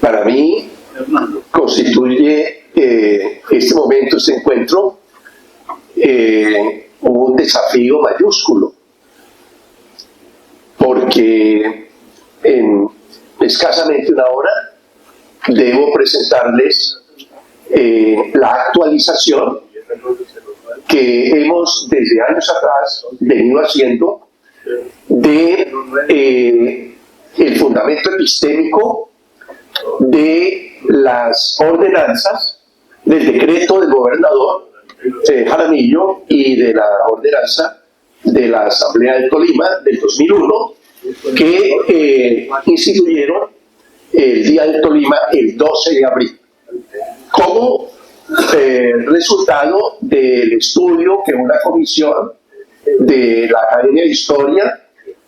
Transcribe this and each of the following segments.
Para mí constituye este momento, este encuentro, un desafío mayúsculo, porque en escasamente una hora debo presentarles la actualización que hemos desde años atrás venido haciendo de el fundamento epistémico de las ordenanzas, del decreto del gobernador Jaramillo y de la ordenanza de la Asamblea del Tolima del 2001, que instituyeron el Día del Tolima el 12 de abril, como resultado del estudio que una comisión de la Academia de Historia,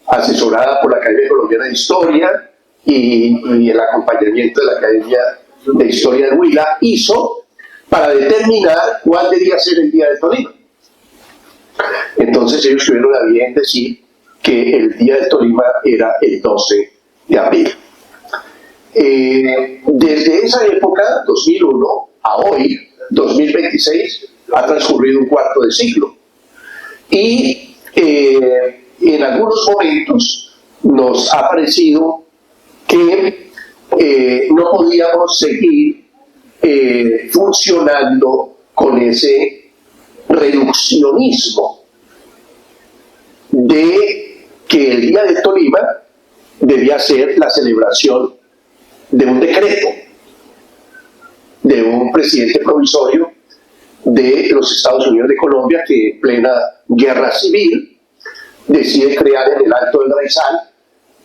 asesorada por la Academia Colombiana de Historia y el acompañamiento de la Academia de Historia de Huila, hizo para determinar cuál debía ser el Día del Tolima. Entonces ellos tuvieron a bien decir que el Día del Tolima era el 12 de abril. Desde esa época, 2001, a hoy, 2026, ha transcurrido un cuarto de siglo. Y en algunos momentos nos ha parecido que no podíamos seguir funcionando con ese reduccionismo de que el Día del Tolima debía ser la celebración de un decreto de un presidente provisorio de los Estados Unidos de Colombia, que en plena guerra civil decide crear en el Alto del Raizal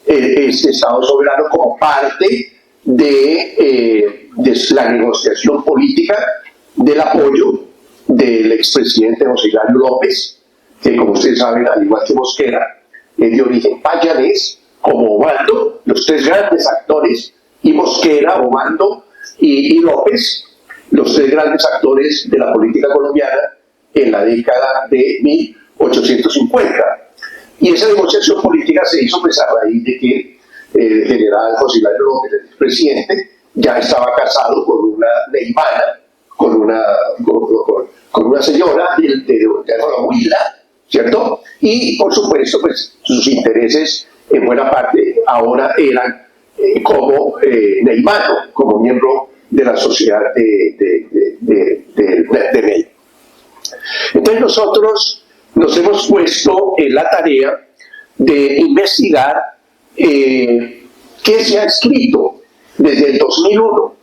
este Estado soberano como parte de la negociación política del apoyo del expresidente José Hilario López, que, como ustedes saben, al igual que Mosquera, es de origen payanés, como Obando, los tres grandes actores, y Mosquera, Obando y López, los tres grandes actores de la política colombiana en la década de 1850. Y esa negociación política se hizo pues a raíz de que el general José Hilario López, el presidente, ya estaba casado con una neymana, con una señora de Huila, ¿cierto? Y por supuesto, pues sus intereses en buena parte ahora eran como neymano, como miembro de la sociedad de Ney. Entonces nosotros nos hemos puesto en la tarea de investigar qué se ha escrito desde el 2001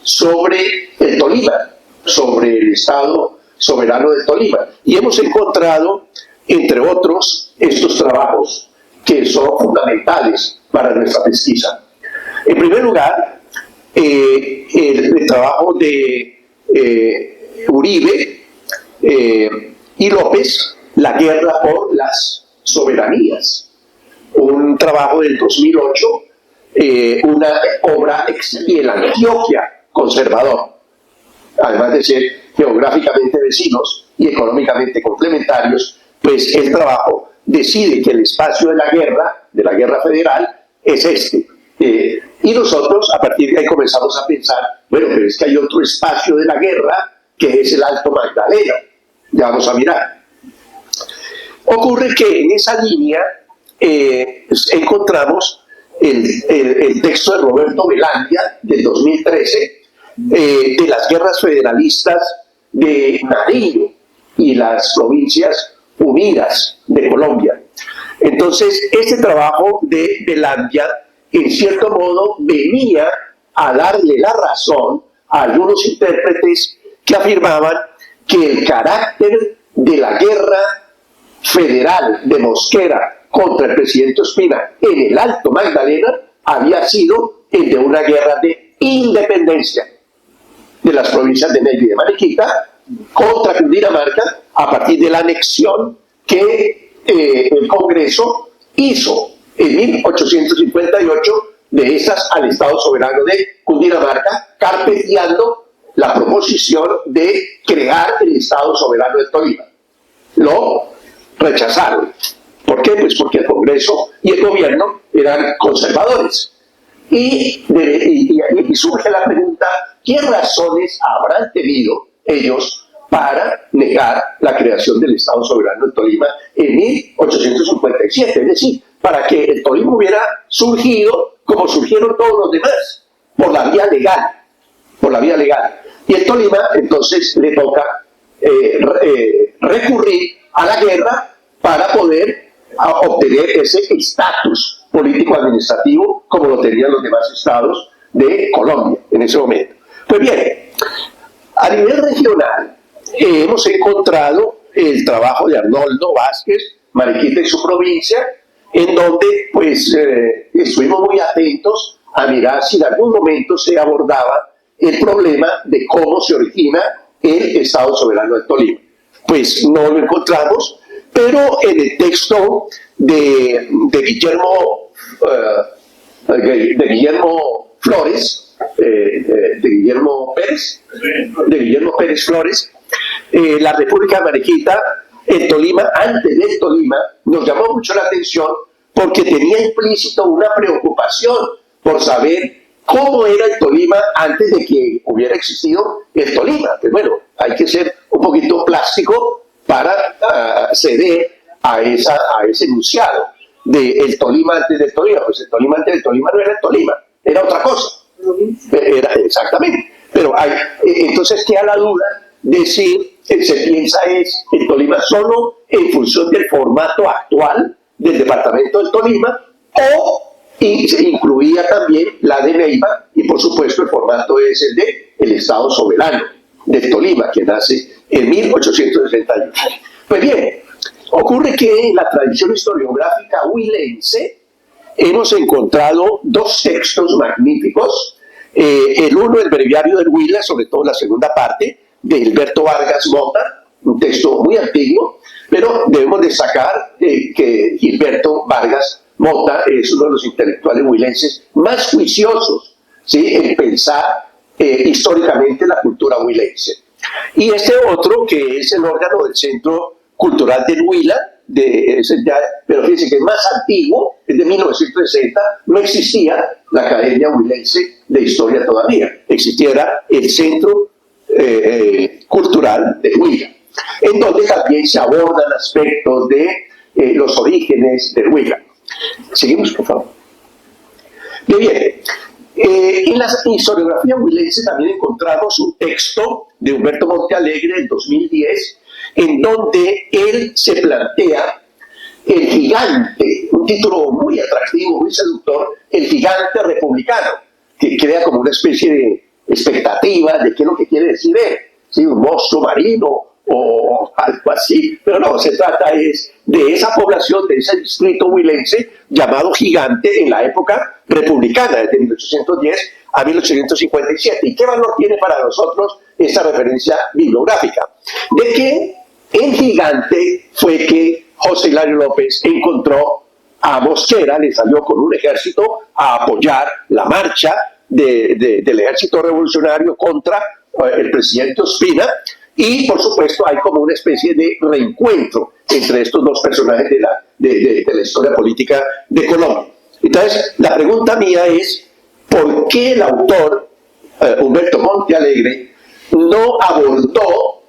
sobre el Tolima, sobre el Estado soberano del Tolima. Y hemos encontrado, entre otros, estos trabajos que son fundamentales para nuestra pesquisa. En primer lugar, el trabajo de Uribe y López, La guerra por las soberanías, un trabajo del 2008, una obra en Antioquia conservador, además de ser geográficamente vecinos y económicamente complementarios, pues el trabajo decide que el espacio de la guerra federal, es este. Y nosotros a partir de ahí comenzamos a pensar, bueno, pero es que hay otro espacio de la guerra que es el Alto Magdalena. Ya vamos a mirar. Ocurre que en esa línea encontramos el texto de Roberto Velandia del 2013 de las guerras federalistas de Nariño y las provincias unidas de Colombia. Entonces, este trabajo de Velandia, en cierto modo, venía a darle la razón a algunos intérpretes que afirmaban que el carácter de la guerra federal de Mosquera contra el presidente Ospina en el Alto Magdalena había sido el de una guerra de independencia de las provincias de Neiva y de Mariquita contra Cundinamarca a partir de la anexión que el Congreso hizo en 1858 de estas al Estado soberano de Cundinamarca, carpeteando la proposición de crear el Estado soberano de Tolima. Lo rechazaron. ¿Por qué? Pues porque el Congreso y el gobierno eran conservadores. Y surge la pregunta, ¿qué razones habrán tenido ellos para negar la creación del Estado soberano de Tolima en 1857? Es decir, para que el Tolima hubiera surgido como surgieron todos los demás, por la vía legal. Por la vía legal. Y el Tolima entonces le toca recurrir a la guerra para poder obtener ese estatus político-administrativo como lo tenían los demás estados de Colombia en ese momento. Pues bien, a nivel regional hemos encontrado el trabajo de Arnoldo Vázquez, Mariquita y su provincia, en donde pues estuvimos muy atentos a mirar si en algún momento se abordaba el problema de cómo se origina el Estado soberano de Tolima. Pues no lo encontramos, pero en el texto de Guillermo Flores, de Guillermo Pérez Flores, la República de Mariquita, en Tolima, antes del Tolima, nos llamó mucho la atención porque tenía implícito una preocupación por saber cómo era el Tolima antes de que hubiera existido el Tolima. Pues bueno, hay que ser un poquito plástico para ceder a ese enunciado del Tolima antes del Tolima. Pues el Tolima antes del Tolima no era el Tolima, era otra cosa. Exactamente. Pero entonces queda la duda de si se piensa es el Tolima solo en función del formato actual del departamento del Tolima, y se incluía también la de Neiva, y por supuesto el formato es el de el Estado soberano del Tolima, que nace en 1861. Pues bien, ocurre que en la tradición historiográfica huilense hemos encontrado dos textos magníficos. El uno, el Breviario del Huila, sobre todo la segunda parte, de Gilberto Vargas Mota, un texto muy antiguo, pero debemos destacar que Gilberto Vargas Mota es uno de los intelectuales huilenses más juiciosos, ¿sí?, en pensar históricamente la cultura huilense. Y este otro, que es el órgano del Centro Cultural del Huila, pero fíjense que es más antiguo, es de 1960, no existía la Academia Huilense de Historia todavía, existiera el Centro Cultural de Huila, en donde también se abordan aspectos de los orígenes del Huila. Seguimos, por favor. Bien, en la historiografía huilense también encontramos un texto de Humberto Montealegre del 2010, en donde él se plantea el gigante, un título muy atractivo, muy seductor, el gigante republicano, que crea como una especie de expectativa de qué es lo que quiere decir él, ¿sí?, un monstruo marino o algo así, pero no, se trata es de esa población, de ese distrito huilense llamado Gigante en la época republicana, desde 1810 a 1857. ¿Y qué valor tiene para nosotros esta referencia bibliográfica? De que en Gigante fue que José Hilario López encontró a Mosquera, le salió con un ejército a apoyar la marcha del ejército revolucionario contra el presidente Ospina, y por supuesto hay como una especie de reencuentro entre estos dos personajes de la historia política de Colombia. Entonces, la pregunta mía es, ¿por qué el autor, Humberto Montealegre, no abordó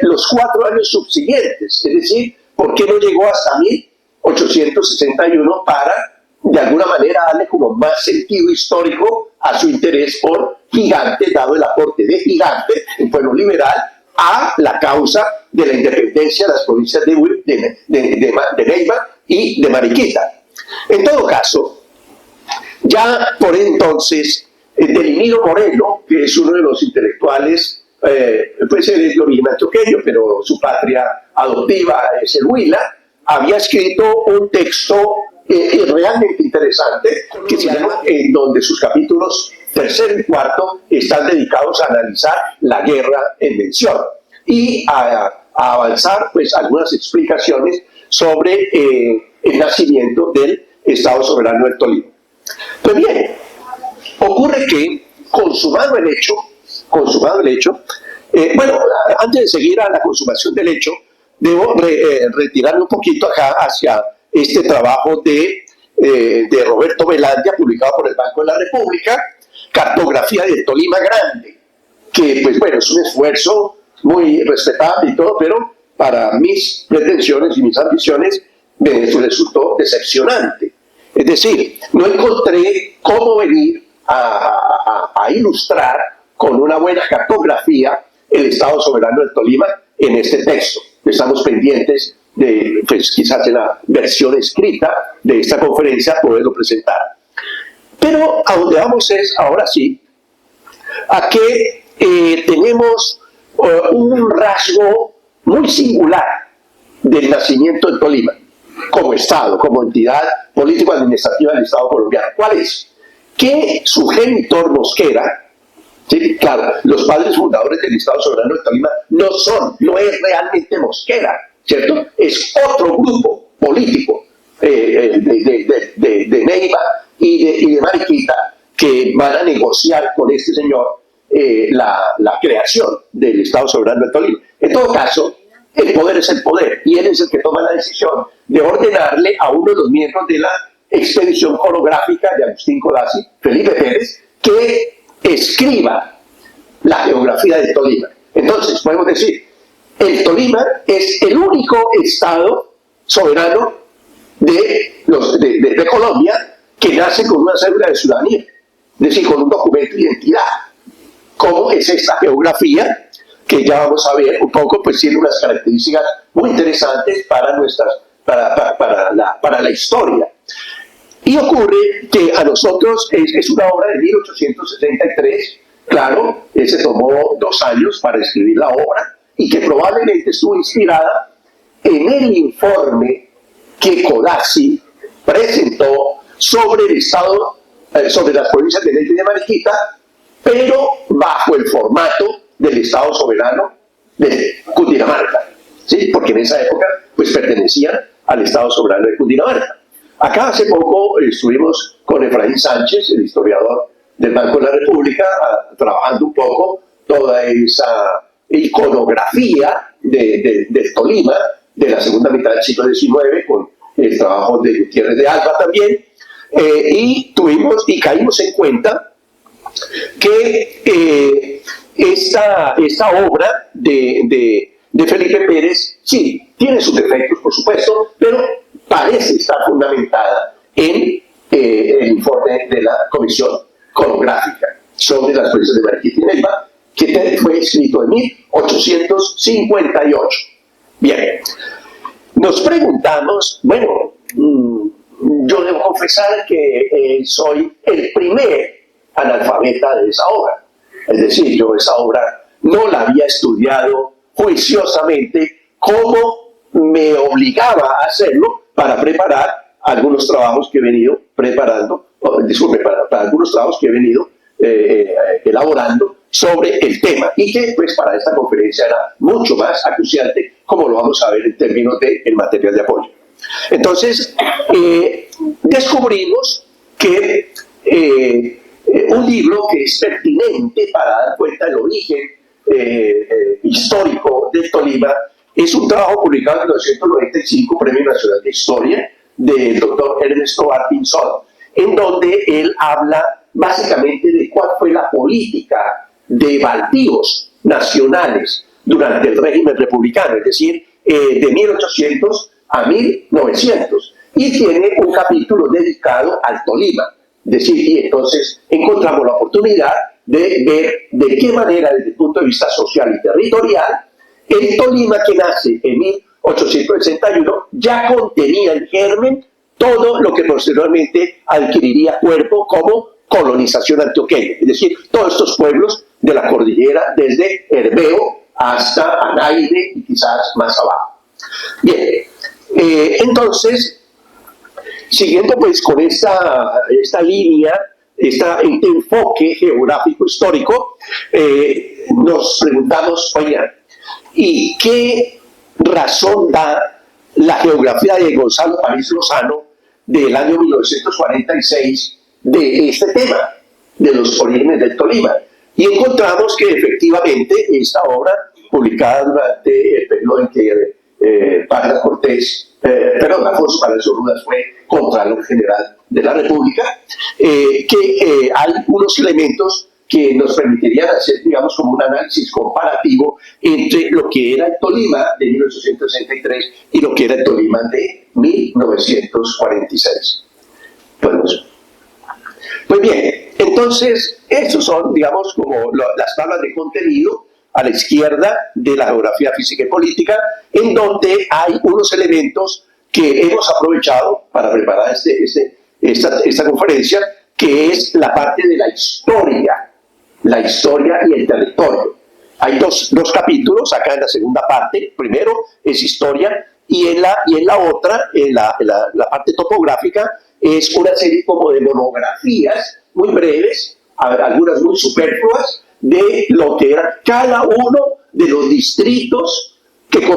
los 4 años subsiguientes? Es decir, ¿por qué no llegó hasta 1861 para, de alguna manera, darle como más sentido histórico a su interés por Gigante, dado el aporte de Gigante, el pueblo liberal, a la causa de la independencia de las provincias de Neiva y de Mariquita? En todo caso, ya por entonces, Delimiro Moreno, que es uno de los intelectuales, pues él es de origen antioqueño, pero su patria adoptiva es el Huila, había escrito un texto realmente interesante, que se llama, en donde sus capítulos 3 y 4 están dedicados a analizar la guerra en mención y a avanzar pues algunas explicaciones sobre el nacimiento del Estado soberano del Tolima. Pues bien, ocurre que consumado el hecho, bueno, antes de seguir a la consumación del hecho, debo retirarme un poquito acá hacia este trabajo de de Roberto Velandia, publicado por el Banco de la República, Cartografía del Tolima Grande, que pues bueno, es un esfuerzo muy respetable y todo, pero para mis pretensiones y mis ambiciones me resultó decepcionante. Es decir, no encontré cómo venir a ilustrar con una buena cartografía el Estado soberano del Tolima en este texto. Estamos pendientes de, pues quizás en la versión escrita de esta conferencia, poderlo presentar. Pero a donde vamos es, ahora sí, a que tenemos un rasgo muy singular del nacimiento del Tolima, como Estado, como entidad político-administrativa del Estado colombiano. ¿Cuál es? Que su genitor Mosquera, ¿sí? Claro, los padres fundadores del Estado soberano del Tolima no es realmente Mosquera, ¿cierto? Es otro grupo político de Neiva y de Mariquita que van a negociar con este señor la creación del Estado soberano del Tolima. En todo caso, el poder es el poder y él es el que toma la decisión de ordenarle a uno de los miembros de la expedición coreográfica de Agustín Codazzi, Felipe Pérez, que escriba la geografía del Tolima. Entonces, podemos decir, el Tolima es el único estado soberano de Colombia que nace con una cédula de ciudadanía, es decir, con un documento de identidad. ¿Cómo es esta geografía? Que ya vamos a ver un poco, pues tiene unas características muy interesantes para la historia. Y ocurre que a nosotros es una obra de 1863, claro, se tomó 2 años para escribir la obra y que probablemente estuvo inspirada en el informe que Codazzi presentó sobre el Estado, sobre las provincias de Neiva y de Mariquita, pero bajo el formato del Estado soberano de Cundinamarca, ¿sí? Porque en esa época pues pertenecían al Estado soberano de Cundinamarca. Acá hace poco estuvimos con Efraín Sánchez, el historiador del Banco de la República, trabajando un poco toda esa iconografía del Tolima de la segunda mitad del siglo XIX, con el trabajo de Gutiérrez de Alba también, y caímos en cuenta que esta obra de Felipe Pérez, sí, tiene sus defectos, por supuesto, pero parece estar fundamentada en el informe de la Comisión Coreográfica sobre las provincias de Mariquita y Neiva, que fue escrito en 1858. Bien, nos preguntamos, bueno, yo debo confesar que soy el primer analfabeta de esa obra. Es decir, yo esa obra no la había estudiado juiciosamente como me obligaba a hacerlo para preparar algunos trabajos que he venido preparando, para algunos trabajos que he venido elaborando sobre el tema y que pues para esta conferencia era mucho más acuciante, como lo vamos a ver en términos del material de apoyo. Entonces, descubrimos que un libro que es pertinente para dar cuenta del origen histórico del Tolima es un trabajo publicado en 1995, Premio Nacional de Historia, del doctor Ernesto Arpinzón, en donde él habla básicamente de cuál fue la política de baldíos nacionales durante el régimen republicano, es decir, de 1800 a 1900, y tiene un capítulo dedicado al Tolima. Es decir, y entonces encontramos la oportunidad de ver de qué manera, desde el punto de vista social y territorial, el Tolima que nace en 1861 ya contenía en germen todo lo que posteriormente adquiriría cuerpo como colonización antioqueña, es decir, todos estos pueblos de la cordillera, desde Herbeo hasta Anaire y quizás más abajo. Bien, entonces, siguiendo pues con esta línea, este enfoque geográfico histórico, nos preguntamos, oigan, ¿y qué razón da la geografía de Gonzalo París Lozano del año 1946 de este tema, de los orígenes del Tolima? Y encontramos que efectivamente esta obra, publicada durante el periodo en que Vargas Cortés Alfonso Palacio Rudas fue Contralor General de la República, que hay unos elementos que nos permitirían hacer, digamos, como un análisis comparativo entre lo que era el Tolima de 1863 y lo que era el Tolima de 1946. Pues bien, entonces, estos son, digamos, como las tablas de contenido a la izquierda de la geografía física y política, en donde hay unos elementos que hemos aprovechado para preparar esta conferencia, que es la parte de la historia y el territorio. Hay dos capítulos acá en la segunda parte. Primero es historia, y en la otra, en la parte topográfica, es una serie como de monografías muy breves, algunas muy superfluas, de lo que era cada uno de los distritos que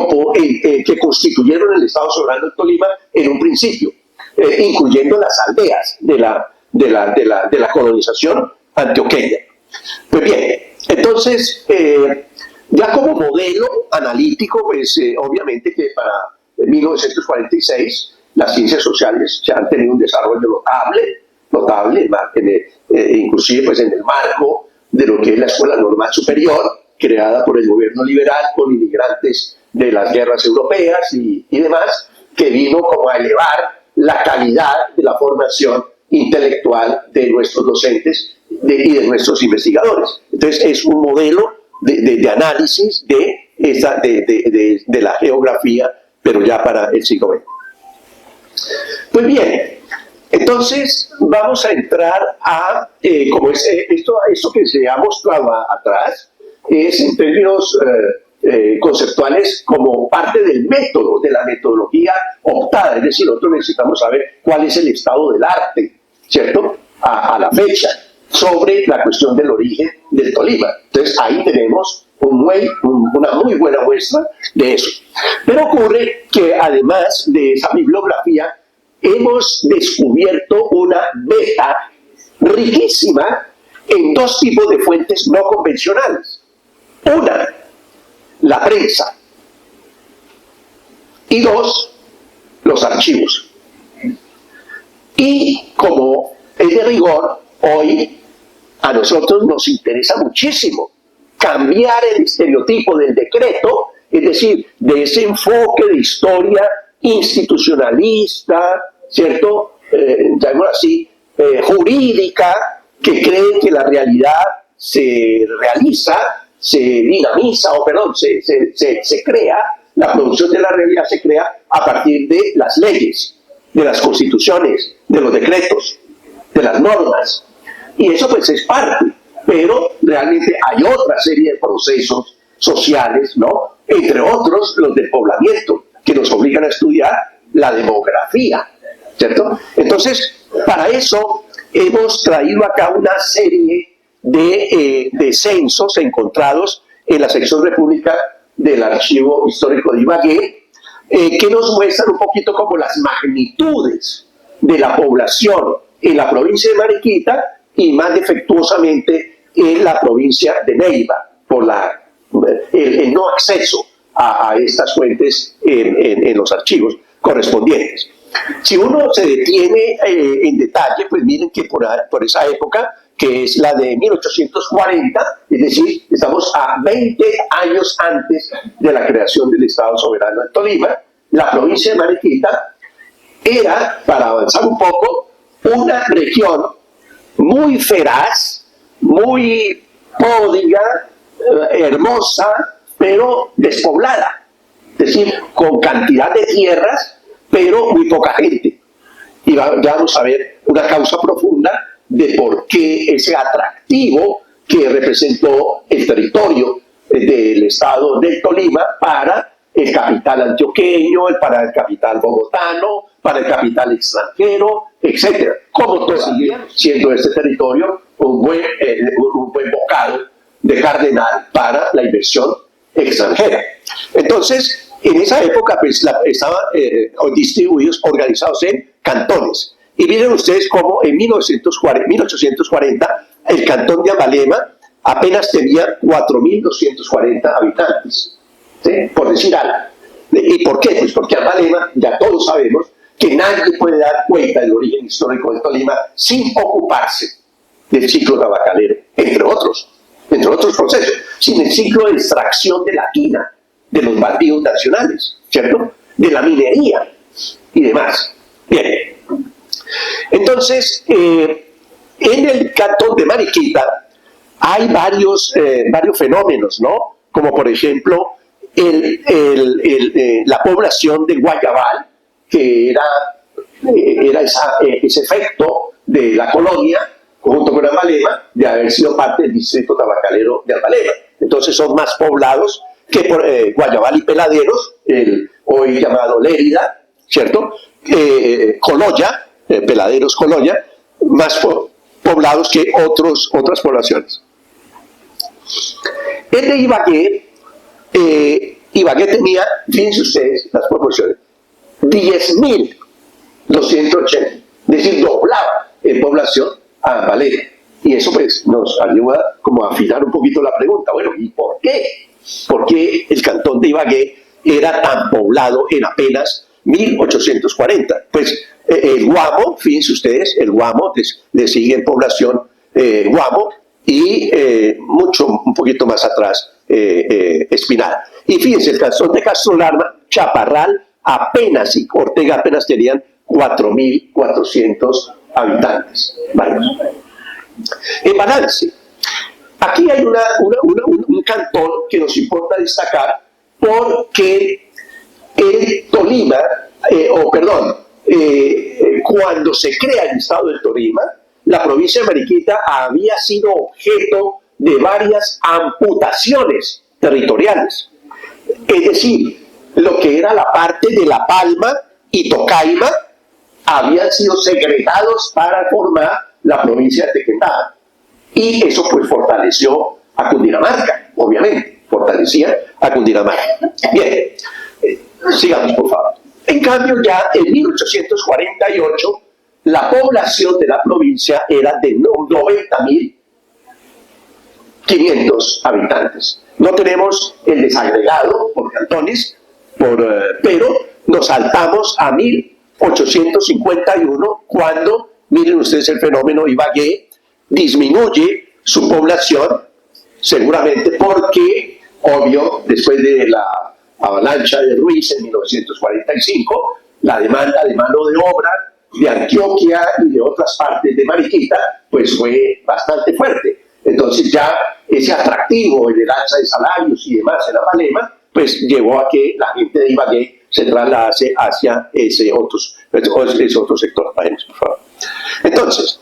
constituyeron el Estado Soberano del Tolima en un principio, incluyendo las aldeas de la colonización antioqueña. Pues bien, entonces, ya como modelo analítico, pues obviamente que para 1946 las ciencias sociales se han tenido un desarrollo notable, inclusive pues en el marco de lo que es la Escuela Normal Superior, creada por el gobierno liberal con inmigrantes de las guerras europeas y demás, que vino como a elevar la calidad de la formación intelectual de nuestros docentes y de nuestros investigadores. Entonces es un modelo de análisis de la geografía, pero ya para el siglo XX. Pues bien, entonces vamos a entrar a, como es esto que se ha mostrado atrás, es en términos conceptuales como parte del método, de la metodología optada. Es decir, nosotros necesitamos saber cuál es el estado del arte, ¿cierto?, a la fecha, sobre la cuestión del origen del Tolima. Entonces ahí tenemos una muy buena muestra de eso. Pero ocurre que además de esa bibliografía, hemos descubierto una beta riquísima en dos tipos de fuentes no convencionales. Una, la prensa, y dos, los archivos. Y como es de rigor, hoy a nosotros nos interesa muchísimo cambiar el estereotipo del decreto, es decir, de ese enfoque de historia institucionalista, ¿cierto?, llamémoslo así, jurídica, que cree que la realidad se realiza, se dinamiza, se crea, la producción de la realidad se crea a partir de las leyes, de las constituciones, de los decretos, de las normas. Y eso pues es parte, pero realmente hay otra serie de procesos sociales, ¿no?, entre otros los del poblamiento, que nos obligan a estudiar la demografía, ¿cierto? Entonces, para eso hemos traído acá una serie de censos encontrados en la sección República del Archivo Histórico de Ibagué, que nos muestran un poquito como las magnitudes de la población en la provincia de Mariquita y más defectuosamente en la provincia de Neiva, por el no acceso a estas fuentes en los archivos correspondientes. Si uno se detiene en detalle, pues miren que por esa época, que es la de 1840, es decir, estamos a 20 años antes de la creación del Estado Soberano de Tolima, la provincia de Mariquita era, para avanzar un poco, una región muy feraz, muy pródiga, hermosa, pero despoblada, es decir, con cantidad de tierras, pero muy poca gente. Y ya vamos a ver una causa profunda de por qué ese atractivo que representó el territorio del estado del Tolima para el capital antioqueño, para el capital bogotano, para el capital extranjero, etc. Como todavía siendo este territorio un buen bocado de cardenal para la inversión extranjera. Entonces, en esa época pues, estaban distribuidos, organizados en cantones. Y miren ustedes cómo en 1840 el cantón de Amalema apenas tenía 4.240 habitantes, ¿sí?, por decir algo. Es ¿Y por qué? Pues porque Ambalema, ya todos sabemos, que nadie puede dar cuenta del origen histórico del Tolima sin ocuparse del ciclo tabacalero, entre otros procesos, sin el ciclo de extracción de la quina, de los baldíos nacionales, ¿cierto? De la minería y demás. Bien. Entonces, en el cantón de Mariquita hay varios fenómenos, ¿no? Como por ejemplo, la población de Guayabal, que era ese efecto de la colonia, junto con Ambalema, de haber sido parte del distrito tabacalero de Ambalema. Entonces son más poblados que por Guayabal y Peladeros, hoy llamado Lérida, ¿cierto? Coloya, Peladeros, Coloya, más poblados que otras poblaciones. El de Ibagué, Ibagué tenía, fíjense ustedes las proporciones, 10.280, es decir, doblaba en población a Ambalema. Y eso pues nos ayuda como a afinar un poquito la pregunta. Bueno, ¿y por qué? ¿Por qué el cantón de Ibagué era tan poblado en apenas 1840? Pues el Guamo, fíjense ustedes, el Guamo le sigue en población Guamo y un poquito más atrás Espinal. Y fíjense, el cantón de Castrolarma, Chaparral, apenas y Ortega apenas tenían 4.400 habitantes. Vale. En balance, aquí hay un cantón que nos importa destacar porque el Tolima, cuando se crea el estado del Tolima, la provincia de Mariquita había sido objeto de varias amputaciones territoriales. Es decir, lo que era la parte de La Palma y Tocaima habían sido segregados para formar la provincia de Tequendama. Y eso pues fortaleció a Cundinamarca, obviamente, fortalecía a Cundinamarca. Bien, sigamos por favor. En cambio ya en 1848 la población de la provincia era de 90.500 habitantes. No tenemos el desagregado por cantones, pero nos saltamos a 1851 cuando, miren ustedes el fenómeno, Ibagué disminuye su población, seguramente porque, obvio, después de la avalancha de Ruiz en 1945, la demanda de mano de obra de Antioquia y de otras partes de Mariquita, pues fue bastante fuerte. Entonces ya ese atractivo en el alza de salarios y demás en Ambalema, pues llevó a que la gente de Ibagué se trasladase hacia ese otro sector. Vayamos, por favor. Entonces,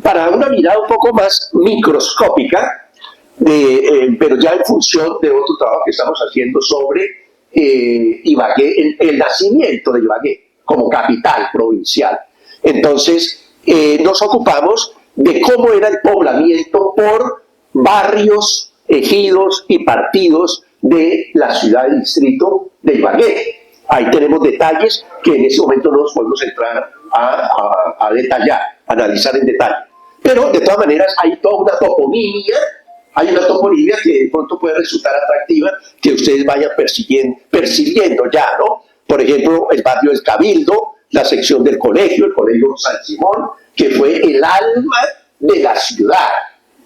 para una mirada un poco más microscópica, pero ya en función de otro trabajo que estamos haciendo sobre Ibagué, el nacimiento de Ibagué como capital provincial. Entonces, nos ocupamos de cómo era el poblamiento por barrios, ejidos y partidos de la ciudad y distrito de Ibagué. Ahí tenemos detalles que en ese momento no nos podemos entrar a detallar, a analizar en detalle. Pero de todas maneras hay toda una toponimia, que de pronto puede resultar atractiva, que ustedes vayan percibiendo ya, ¿no? Por ejemplo, el barrio del Cabildo, la sección del colegio, el colegio San Simón, que fue el alma de la ciudad.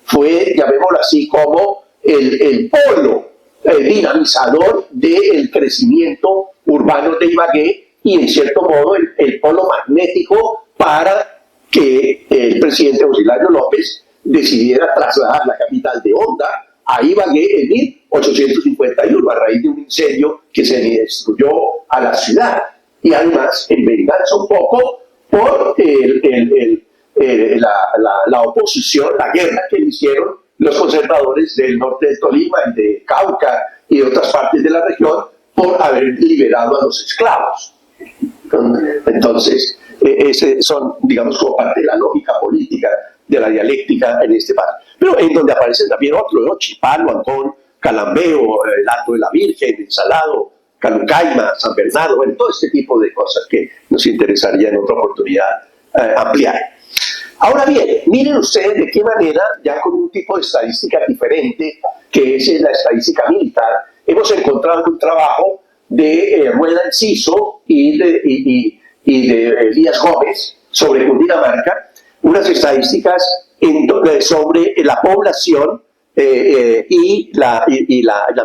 Fue, llamémoslo así, como el polo dinamizador del crecimiento urbano de Ibagué y, en cierto modo, el polo magnético para que el presidente Auxiliario López decidiera trasladar la capital de Honda a Ibagué en 1851 a raíz de un incendio que se destruyó a la ciudad. Y además, en venganza un poco por la oposición, la guerra que hicieron los conservadores del norte del Tolima y de Cauca y de otras partes de la región por haber liberado a los esclavos. Entonces, son, digamos, como parte de la lógica política de la dialéctica en este país. Pero en donde aparecen también otros, ¿no? Chipal, Ancón, Calambeo, el Alto de la Virgen, el Salado, Calucaima, San Bernardo, bueno, todo este tipo de cosas que nos interesaría en otra oportunidad ampliar. Ahora bien, miren ustedes de qué manera, ya con un tipo de estadística diferente, que es la estadística militar, hemos encontrado en un trabajo de Rueda Enciso y de Elías Gómez sobre Cundinamarca, unas estadísticas sobre la población y la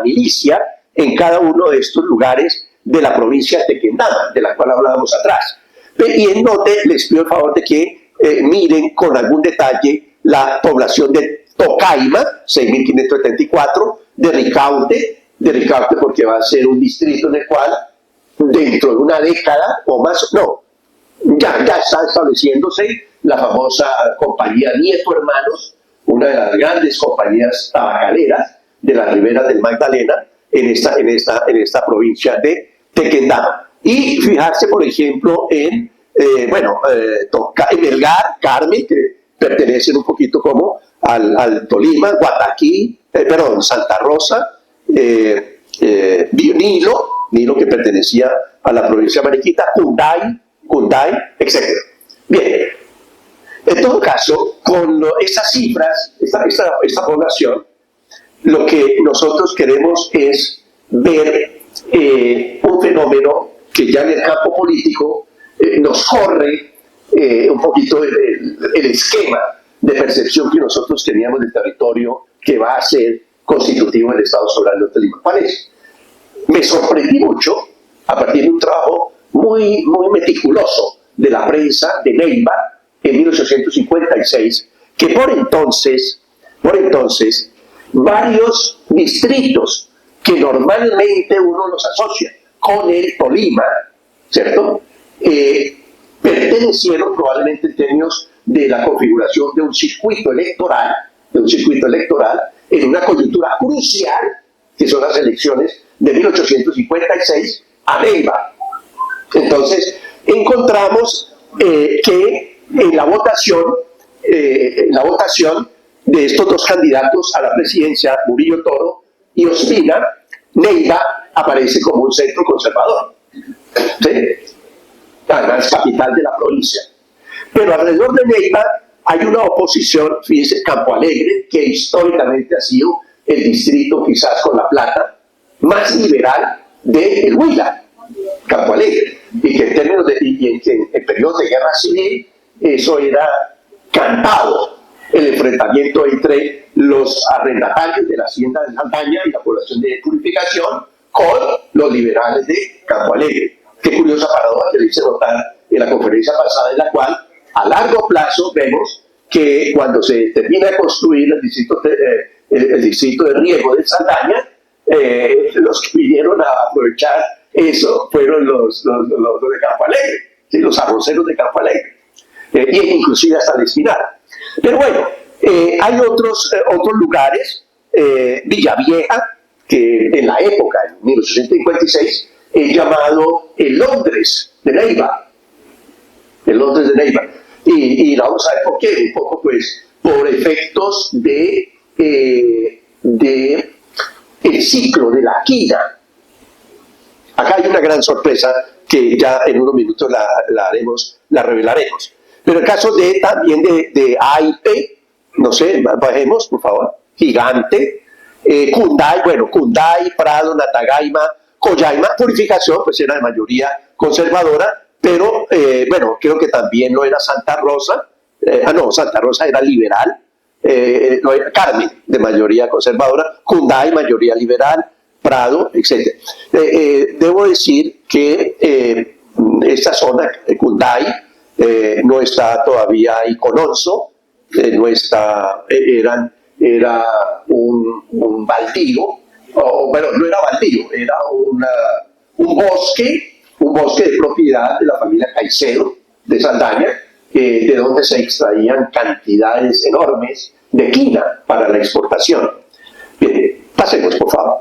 milicia en cada uno de estos lugares de la provincia de Tequendama, de la cual hablábamos atrás. Y en donde les pido el favor de que miren con algún detalle la población de Tocaima, 6.574, de Ricaute porque va a ser un distrito en el cual dentro de una década o más, no, ya está estableciéndose la famosa compañía Nieto Hermanos, una de las grandes compañías tabacaleras de las riberas del Magdalena en esta provincia de Tequendama. Y fijarse, por ejemplo, en Melgar, Carmen, que pertenecen un poquito como al Tolima, Guataquí, Santa Rosa, Nilo, que pertenecía a la provincia de Mariquita, Cunday, etc. Bien, en todo caso, con estas cifras, esta población, lo que nosotros queremos es ver un fenómeno que ya en el campo político nos corre un poquito el esquema de percepción que nosotros teníamos del territorio que va a ser constitutivo del Estado Soberano de Tolima. ¿Cuál es? Me sorprendí mucho a partir de un trabajo muy meticuloso de la prensa de Neiva en 1856, que por entonces varios distritos que normalmente uno los asocia con el Tolima, ¿cierto? Pertenecieron probablemente en términos de la configuración de un circuito electoral en una coyuntura crucial, que son las elecciones de 1856 a Neiva. Entonces, encontramos que en la votación de estos dos candidatos a la presidencia, Murillo Toro y Ospina, Neiva aparece como un centro conservador, ¿sí? Además capital de la provincia. Pero alrededor de Neiva hay una oposición, fíjense, Campo Alegre, que históricamente ha sido el distrito, quizás con La Plata, más liberal del Huila, Campo Alegre, y que en términos en periodos de guerra civil, eso era cantado, el enfrentamiento entre los arrendatarios de la hacienda de Saldaña y la población de Purificación con los liberales de Campo Alegre. Qué curiosa paradoja que le hice notar en la conferencia pasada, en la cual a largo plazo vemos que cuando se termina de construir el distrito de riego de Saldaña, los que vinieron a aprovechar eso fueron los de Campo Alegre, ¿sí? Los arroceros de Campo Alegre, y inclusive hasta el Espinar. Pero bueno, hay otros lugares, Villavieja, que en la época, en 1856, es llamado el Londres de Neiva. Y vamos a ver por qué, un poco pues por efectos de el ciclo de la quina. Acá hay una gran sorpresa que ya en unos minutos la revelaremos. Pero el caso también de AIP, no sé, bajemos, por favor, Gigante, Cunday, Prado, Natagaima, Collaima, Purificación, pues era de mayoría conservadora, pero creo que también lo era Santa Rosa, Santa Rosa era liberal, Carmen, de mayoría conservadora, Cunday, mayoría liberal, Prado, etc. Debo decir que esta zona, Cunday, no está todavía Icononso, no está, era un baldío, no era baldío, era un bosque de propiedad de la familia Caicedo de Saldaña, de donde se extraían cantidades enormes de quina para la exportación. Bien, pasemos por favor.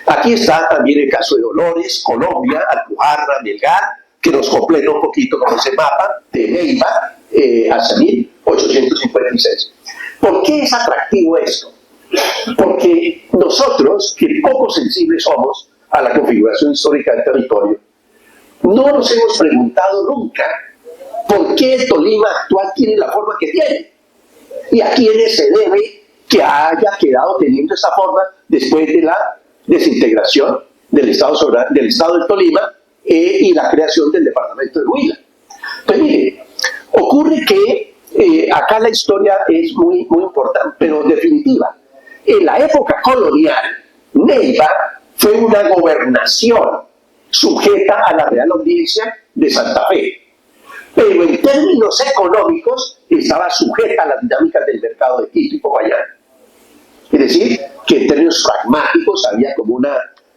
Aquí está también el caso de Dolores, Colombia, Alpujarra, Melgar, que nos completa un poquito con ese mapa de Neiva hacia 1856. ¿Por qué es atractivo esto? Porque nosotros, que poco sensibles somos a la configuración histórica del territorio, no nos hemos preguntado nunca por qué el Tolima actual tiene la forma que tiene y a quiénes se debe que haya quedado teniendo esa forma después de la desintegración del Estado del Tolima y la creación del departamento de Huila. Entonces, mire, ocurre que acá la historia es muy importante, pero definitiva. En la época colonial, Neiva fue una gobernación sujeta a la Real Audiencia de Santa Fe, pero en términos económicos estaba sujeta a las dinámicas del mercado de Quito y Popayán. Es decir, que en términos pragmáticos había como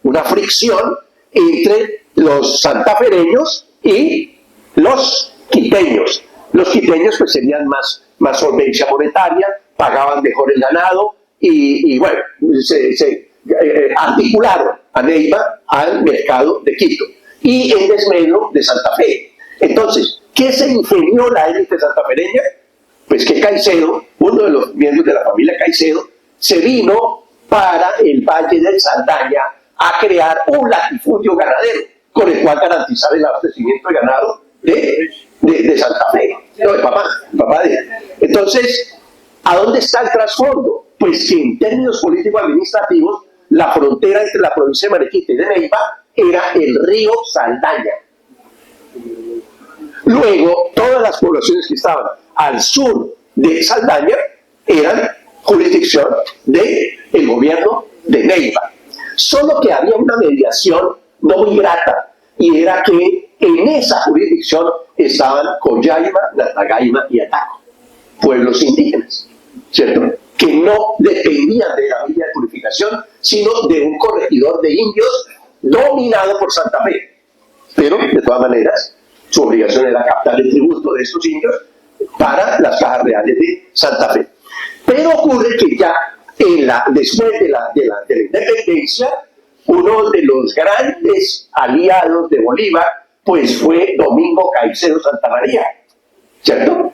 una fricción entre los santafereños y los quiteños. Los quiteños pues tenían más solvencia monetaria, pagaban mejor el ganado y bueno, se articularon a Neiva al mercado de Quito y en desmedro de Santa Fe. Entonces, ¿qué se ingenió la élite santafereña? Pues que Caicedo, uno de los miembros de la familia Caicedo, se vino para el Valle del Saldaña a crear un latifundio ganadero con el cual garantizar el abastecimiento de ganado de Santa Fe, no, de papá de él. Entonces, ¿a dónde está el trasfondo? Pues que en términos político-administrativos, la frontera entre la provincia de Mariquita y de Neiva era el río Saldaña. Luego, todas las poblaciones que estaban al sur de Saldaña eran jurisdicción del gobierno de Neiva. Solo que había una mediación no muy grata, y era que en esa jurisdicción estaban Collaima, Natagaima y Ataco, pueblos indígenas, ¿cierto?, que no dependían de la villa de purificación, sino de un corregidor de indios dominado por Santa Fe. Pero, de todas maneras, su obligación era captar el tributo de estos indios para las cajas reales de Santa Fe. Pero ocurre que ya después de la independencia, uno de los grandes aliados de Bolívar pues fue Domingo Caicedo Santamaría, ¿cierto?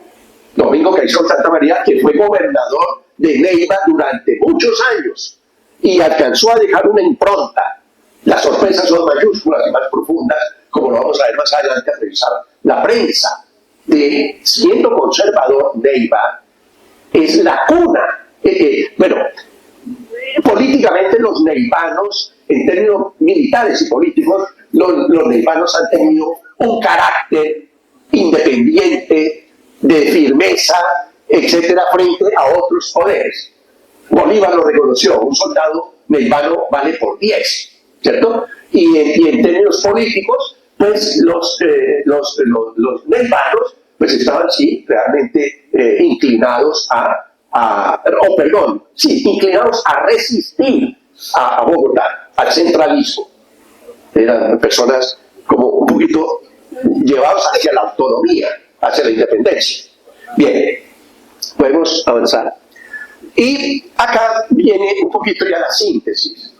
Domingo Caicedo Santamaría, que fue gobernador de Neiva durante muchos años y alcanzó a dejar una impronta. Las sorpresas son mayúsculas y más profundas, como lo vamos a ver más adelante al revisar la prensa. Siendo conservador, Neiva es la cuna. Bueno, políticamente los neivanos, en términos militares y políticos, los neivanos han tenido un carácter independiente, de firmeza, etcétera, frente a otros poderes. Bolívar lo reconoció, un soldado neivano vale por 10, ¿cierto? Y en términos políticos, pues los neivanos pues estaban, sí, realmente inclinados inclinados a resistir a Bogotá, al centralismo. Eran personas como un poquito llevados hacia la autonomía, hacia la independencia. Bien, podemos avanzar. Y acá viene un poquito ya la síntesis.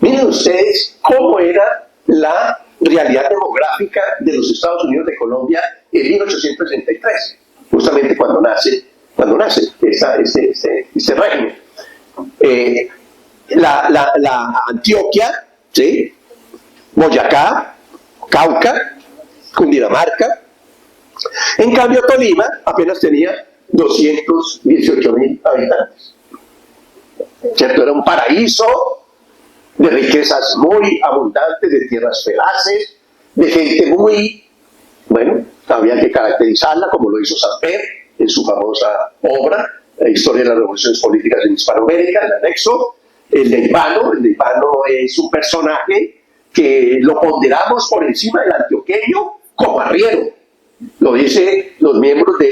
Miren ustedes cómo era la realidad demográfica de los Estados Unidos de Colombia en 1863, justamente cuando nace este régimen. La Antioquia, ¿sí?, Boyacá, Cauca, Cundinamarca. En cambio, Tolima apenas tenía 218.000 habitantes. ¿Cierto? Era un paraíso de riquezas muy abundantes, de tierras feraces, de gente muy, bueno, había que caracterizarla como lo hizo Samper en su famosa obra, La historia de las revoluciones políticas en Hispanoamérica, el anexo. El neivano es un personaje que lo ponderamos por encima del antioqueño como arriero. Lo dicen los miembros de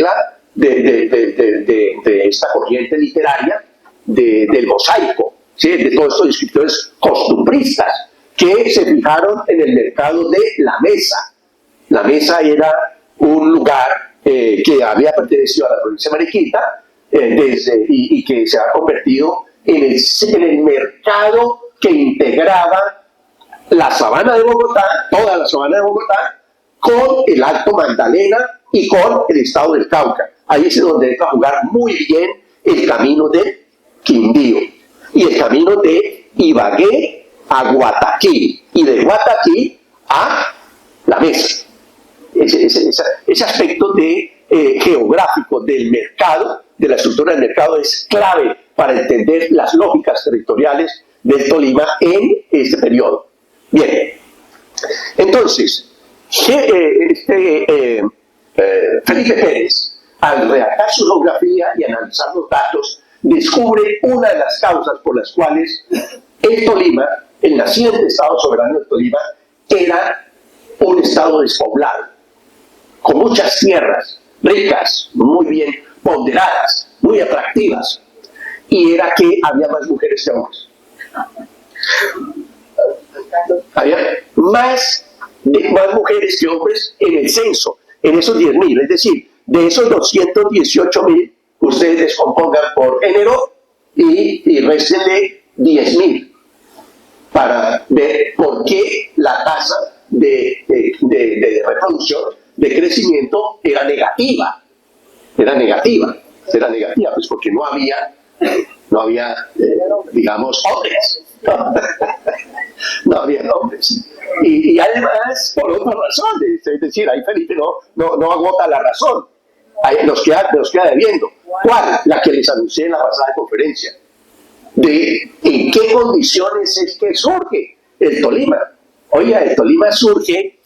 esta corriente literaria del mosaico, ¿sí?, de todos estos escritores costumbristas que se fijaron en el mercado de La Mesa. La Mesa era un lugar que había pertenecido a la provincia de Mariquita y que se ha convertido en el mercado que integraba la sabana de Bogotá, toda la sabana de Bogotá, con el Alto Magdalena y con el estado del Cauca. Ahí es donde entra a jugar muy bien el camino de Quindío y el camino de Ibagué a Guataquí y de Guataquí a La Mesa. Ese aspecto geográfico del mercado, de la estructura del mercado, es clave para entender las lógicas territoriales del Tolima en este periodo. Bien, entonces, Felipe Pérez, al redactar su geografía y analizar los datos, descubre una de las causas por las cuales el Tolima, el naciente Estado soberano del Tolima, era un estado despoblado, con muchas tierras ricas, muy bien ponderadas, muy atractivas, y era que había más mujeres que hombres. Había más mujeres que hombres en el censo, en esos 10.000, es decir, de esos 218.000, ustedes descompongan por género y réstenle 10.000 para ver por qué la tasa de reproducción, de crecimiento, era negativa, pues porque no había, digamos, hombres. No había hombres. Y además, por otras razones, es decir, ahí Felipe no agota la razón, ahí nos queda debiendo. ¿Cuál? La que les anuncié en la pasada conferencia, de en qué condiciones es que surge el Tolima. Oiga, el Tolima surge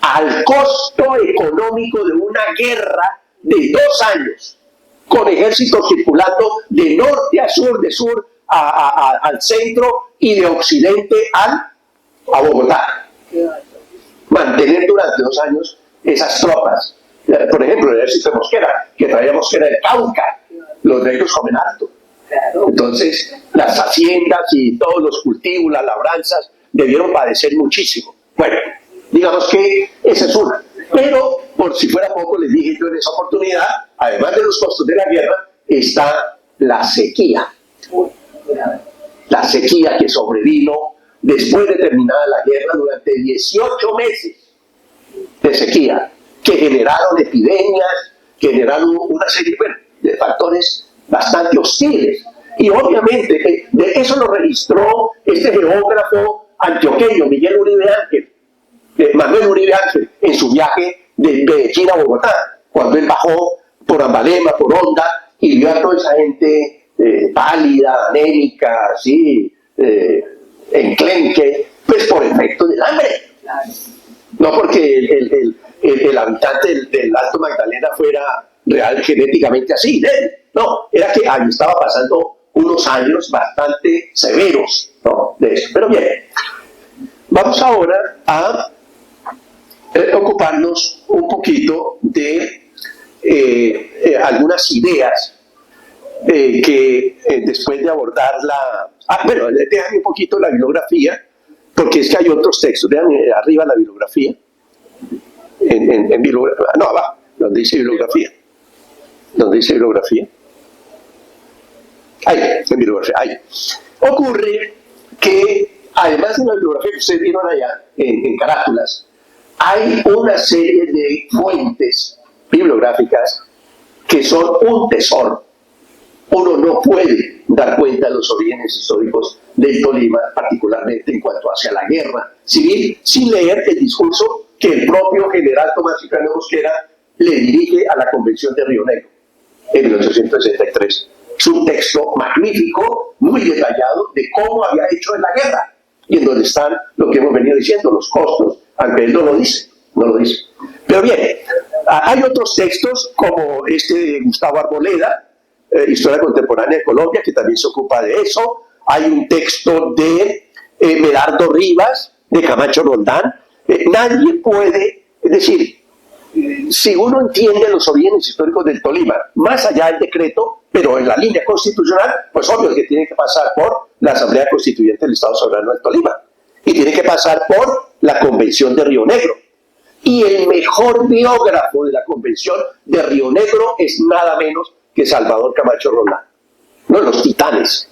al costo económico de una guerra de 2 años, con ejércitos circulando de norte a sur, de sur al centro y de occidente a Bogotá. Mantener durante 2 años esas tropas. Por ejemplo, el ejército de Mosquera, que traía Mosquera del Cauca, los negros comen harto. Entonces, las haciendas y todos los cultivos, las labranzas, debieron padecer muchísimo. Bueno, digamos que esa es una. Pero, por si fuera poco, les dije yo en esa oportunidad, además de los costos de la guerra, está la sequía. La sequía que sobrevino después de terminada la guerra durante 18 meses de sequía, que generaron epidemias, que generaron una serie de factores bastante hostiles. Y obviamente eso lo registró este geógrafo antioqueño, Manuel Uribe Ángel, en su viaje de Medellín a Bogotá, cuando él bajó por Ambalema, por Honda, y vio a toda esa gente pálida, anémica, así, enclenque, pues por efecto del hambre. No porque el habitante del Alto Magdalena fuera real genéticamente así, no, era que ahí estaba pasando unos años bastante severos, ¿no? De eso. Pero bien, vamos ahora a ocuparnos un poquito de algunas ideas que después de abordar bueno, déjame un poquito la bibliografía, porque es que hay otros textos. Vean arriba la bibliografía. En bibliografía. No, abajo, donde dice bibliografía. ¿Dónde dice bibliografía? Ahí, en bibliografía, ahí. Ocurre que, además de la bibliografía que ustedes vieron allá, en carátulas, hay una serie de fuentes bibliográficas que son un tesoro. Uno no puede dar cuenta de los orígenes históricos del Tolima, particularmente en cuanto hacia la guerra civil, sin leer el discurso que el propio general Tomás Cipriano Mosquera le dirige a la Convención de Río Negro en 1863. Es un texto magnífico, muy detallado, de cómo había hecho en la guerra, y en donde están lo que hemos venido diciendo, los costos, aunque él no lo dice. Pero bien, hay otros textos como este de Gustavo Arboleda, Historia Contemporánea de Colombia, que también se ocupa de eso. Hay un texto de Medardo Rivas, de Camacho Roldán. Nadie puede, es decir, si uno entiende los orígenes históricos del Tolima, más allá del decreto, pero en la línea constitucional, pues obvio que tiene que pasar por la Asamblea Constituyente del Estado Soberano del Tolima, y tiene que pasar por la Convención de Río Negro. Y el mejor biógrafo de la Convención de Río Negro es nada menos que Salvador Camacho Roldán, uno de los titanes,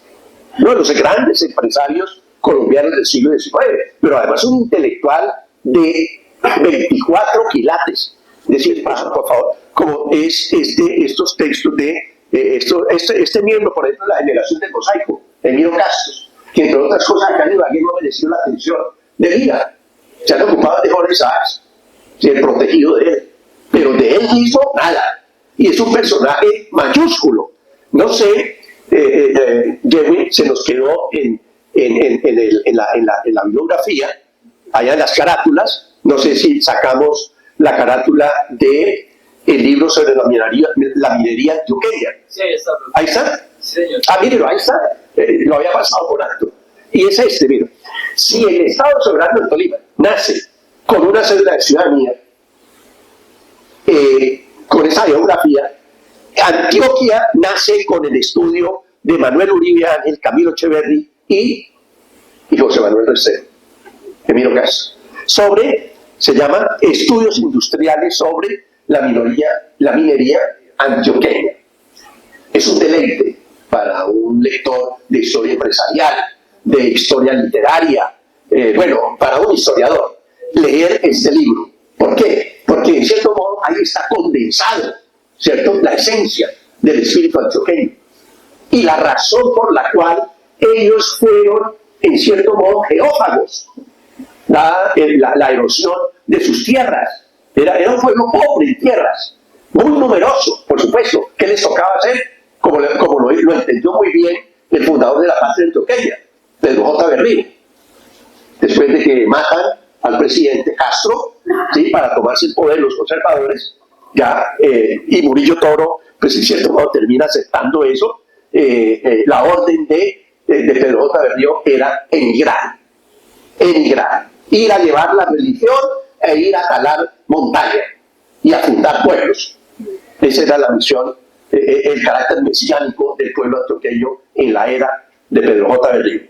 uno de los grandes empresarios colombianos del siglo XIX, pero además un intelectual de 24 quilates. Es decir, por favor, como es estos textos de este miembro, por ejemplo, de la generación del mosaico, Emilio Castos, que entre otras cosas acá en Ibagué no mereció la atención de vida. Se han ocupado de Jorge Sáenz, el protegido de él, pero de él mismo nada. Y es un personaje mayúsculo. No sé, Jeremy, se nos quedó en en la bibliografía, allá en las carátulas. No sé si sacamos la carátula de el libro sobre la minería antioqueña. Sí, ahí está. ¿Ahí está? Sí, señor. Míralo, ahí está. Lo había pasado por alto. Y es mira. Si el Estado Soberano de Tolima nace con una cédula de ciudadanía, con esa geografía, Antioquia nace con el estudio de Manuel Uribe Ángel, Camilo Echeverry y José Manuel Restrepo, Emilio Castro, se llama Estudios Industriales sobre la minería antioqueña. Es un deleite para un lector de historia empresarial, de historia literaria, para un historiador, leer este libro. ¿Por qué? Porque en cierto modo ahí está condensado, ¿cierto?, la esencia del espíritu antioqueño y la razón por la cual ellos fueron, en cierto modo, geófagos, dada la erosión de sus tierras. Era un pueblo pobre en tierras, muy numeroso, por supuesto. ¿Qué les tocaba hacer? Como lo entendió muy bien el fundador de la patria antioqueña, Pedro J. Berrío, después de que matan al presidente Castro, ¿sí?, para tomarse el poder los conservadores, y Murillo Toro, pues en cierto modo termina aceptando eso. La orden de Pedro J. Berrío era emigrar, ir a llevar la religión e ir a talar montaña y a fundar pueblos. Esa era la misión, el carácter mesiánico del pueblo antioqueño en la era de Pedro J. Berrío.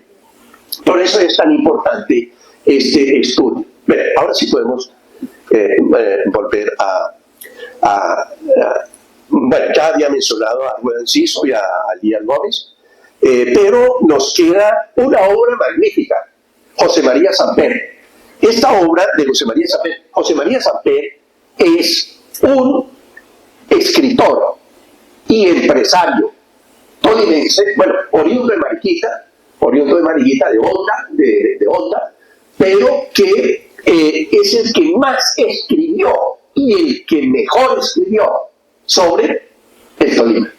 Por eso es tan importante este estudio. Bueno, ahora sí podemos volver bueno, ya había mencionado a Rueda Enciso y a Elías Gómez, pero nos queda una obra magnífica, José María Samper. Esta obra de José María Samper es un escritor y empresario tolimense, oriundo de Mariquita, de Honda, pero que es el que más escribió y el que mejor escribió sobre el Tolima.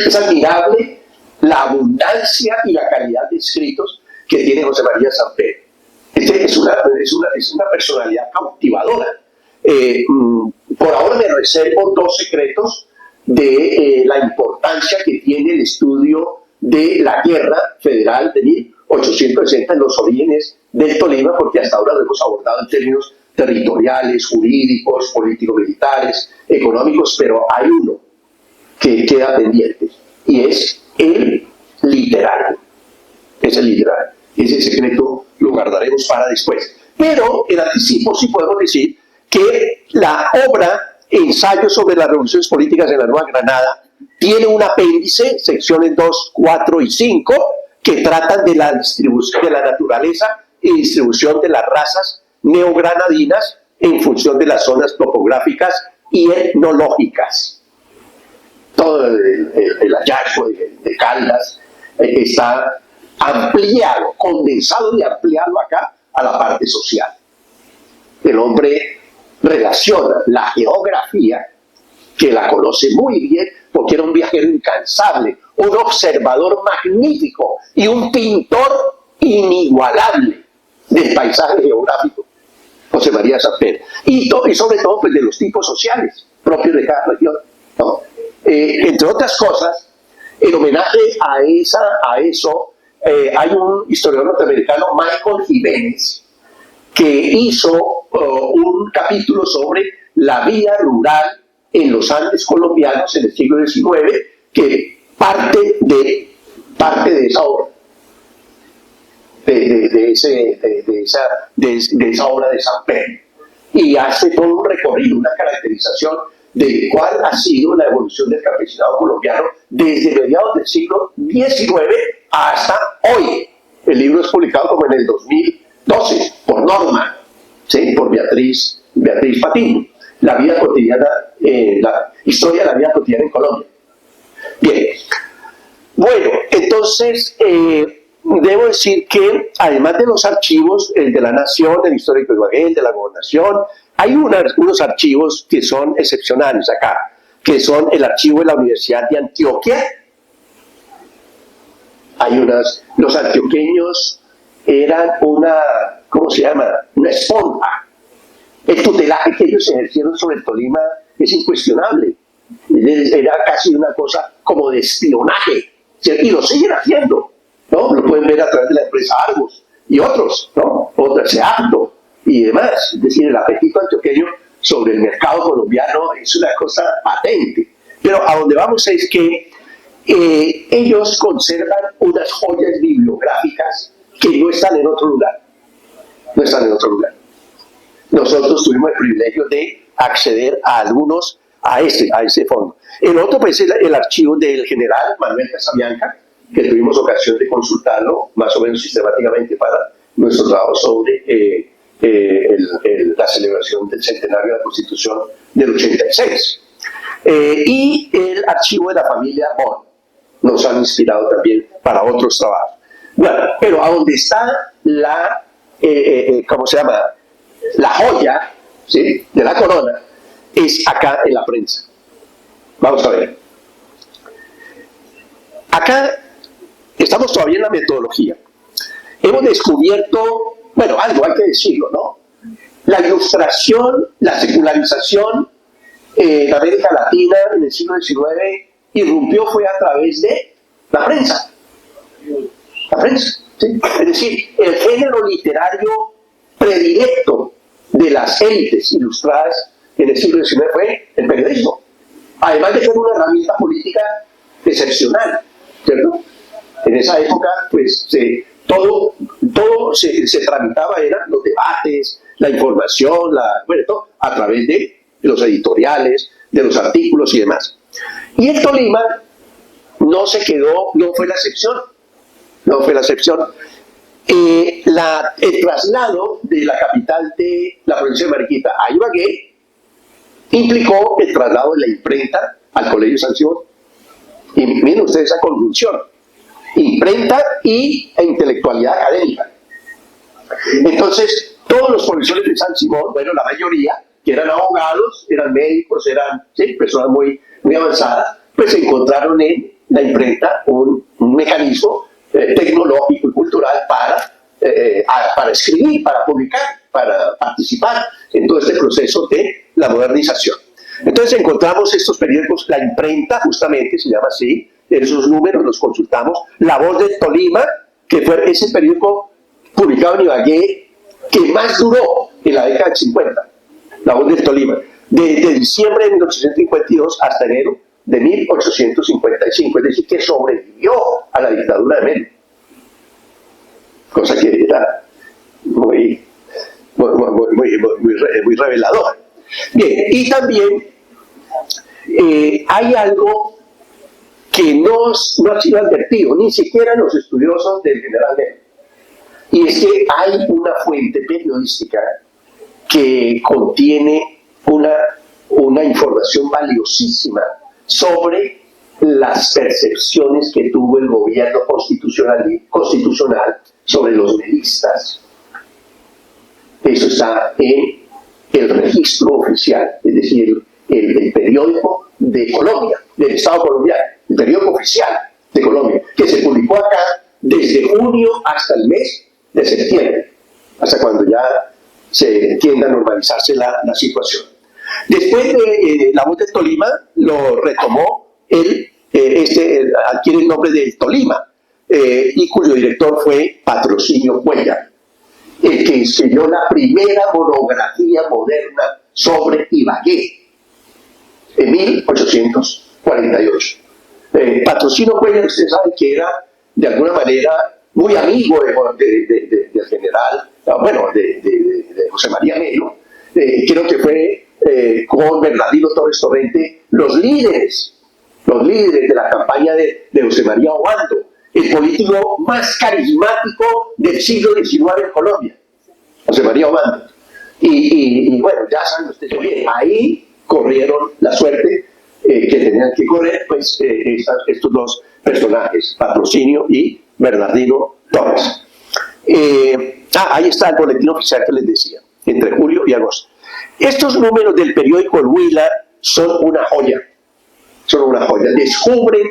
Es admirable la abundancia y la calidad de escritos que tiene José María Samper. Es una personalidad cautivadora. Por ahora me reservo dos secretos de la importancia que tiene el estudio de la guerra federal de 1860 en los orígenes del Tolima, porque hasta ahora lo hemos abordado en términos territoriales, jurídicos, político-militares, económicos, pero hay uno que queda pendiente y es el literario. Ese secreto lo guardaremos para después. Pero en anticipo sí podemos decir que la obra Ensayo sobre las revoluciones políticas en la Nueva Granada tiene un apéndice, secciones 2, 4 y 5, que tratan de la distribución de la naturaleza y distribución de las razas neogranadinas en función de las zonas topográficas y etnológicas. Todo el hallazgo de Caldas está ampliado, condensado y ampliado acá a la parte social. El hombre relaciona la geografía, que la conoce muy bien porque era un viajero incansable, un observador magnífico y un pintor inigualable del paisaje geográfico, José María Samper, y sobre todo pues, de los tipos sociales propios de cada región, ¿no? Entre otras cosas, en homenaje a eso, hay un historiador norteamericano, Michael Jiménez, que hizo un capítulo sobre la vida rural en los Andes colombianos en el siglo XIX, que parte de esa obra, de esa obra de Samper, y hace todo un recorrido, una caracterización de cuál ha sido la evolución del campesinado colombiano desde mediados del siglo XIX hasta hoy. El libro es publicado como en el 2012 por Norma, ¿sí?, por Beatriz Patiño, la vida cotidiana, la historia de la vida cotidiana en Colombia. Bien, bueno, entonces debo decir que además de los archivos, el de la Nación, del Histórico de Ibagué, el de la Gobernación, hay unos archivos que son excepcionales acá, que son el archivo de la Universidad de Antioquia, Los antioqueños eran ¿cómo se llama? Una esponja. El tutelaje que ellos ejercieron sobre el Tolima es incuestionable. Era casi una cosa como de espionaje, ¿cierto? Y lo siguen haciendo, ¿no? Lo pueden ver a través de la empresa Argos y otros, ¿no? Otras, Seacto y demás. Es decir, el apetito antioqueño sobre el mercado colombiano es una cosa patente. Pero a donde vamos es que ellos conservan unas joyas bibliográficas que no están en otro lugar. No están en otro lugar. Nosotros tuvimos el privilegio de acceder a algunos a ese fondo. El otro pues es el archivo del general Manuel Casabianca, que tuvimos ocasión de consultarlo más o menos sistemáticamente para nuestro trabajo sobre la celebración del centenario de la Constitución del 86. Y el archivo de la familia Bon nos han inspirado también para otros trabajos. Bueno, pero a donde está ¿cómo se llama? La joya, ¿sí?, de la corona, es acá en la prensa. Vamos a ver. Acá estamos todavía en la metodología. Hemos descubierto, bueno, algo hay que decirlo, ¿no? La ilustración, la secularización en América Latina en el siglo XIX irrumpió fue a través de la prensa. La prensa, ¿sí? Es decir, el género literario predilecto de las élites ilustradas en el siglo XIX fue el periodismo. Además de ser una herramienta política excepcional, ¿cierto? En esa época, pues, todo se tramitaba, eran los debates, la información, bueno, todo, a través de los editoriales, de los artículos y demás. Y el Tolima no fue la excepción. No fue la excepción. El traslado de la capital de la provincia de Mariquita a Ibagué implicó el traslado de la imprenta al Colegio San Simón. Y miren ustedes esa conjunción: imprenta e intelectualidad académica. Entonces, todos los profesores de San Simón, bueno, la mayoría, que eran abogados, eran médicos, eran, ¿sí?, personas muy, muy avanzadas, pues encontraron en la imprenta un mecanismo tecnológico y cultural para escribir, para publicar, para participar en todo este proceso de la modernización. Entonces encontramos estos periódicos, la imprenta justamente se llama así, esos números los consultamos, La Voz del Tolima, que fue ese periódico publicado en Ibagué que más duró en la década del 50, La Voz del Tolima, de diciembre de 1852 hasta enero de 1855, es decir, que sobrevivió a la dictadura de Menem, cosa que era muy reveladora. Bien, y también hay algo que no ha sido advertido, ni siquiera los estudiosos del general Menem, y es que hay una fuente periodística que contiene una información valiosísima sobre las percepciones que tuvo el gobierno constitucional sobre los melistas. Eso está en el registro oficial, es decir, el periódico de Colombia, del Estado colombiano, el periódico oficial de Colombia, que se publicó acá desde junio hasta el mes de septiembre, hasta cuando ya se tienda a normalizarse la situación. Después de La Voz del Tolima lo retomó adquiere el nombre de Tolima, y cuyo director fue Patrocinio Cuellar, el que escribió la primera monografía moderna sobre Ibagué en 1848. Patrocinio Cuellar, usted sabe que era de alguna manera muy amigo del general, bueno, de José María Melo. Creo que fue con Bernardino Torres Torrente los líderes de la campaña de José María Obando, el político más carismático del siglo XIX en Colombia, José María Obando. Y bueno, ya saben ustedes bien, ahí corrieron la suerte que tenían que correr, pues, estos dos personajes, Patrocinio y Bernardino Torres. Ahí está el boletín oficial que les decía, entre julio y agosto. Estos números del periódico El Huila son una joya. Son una joya. Descubren,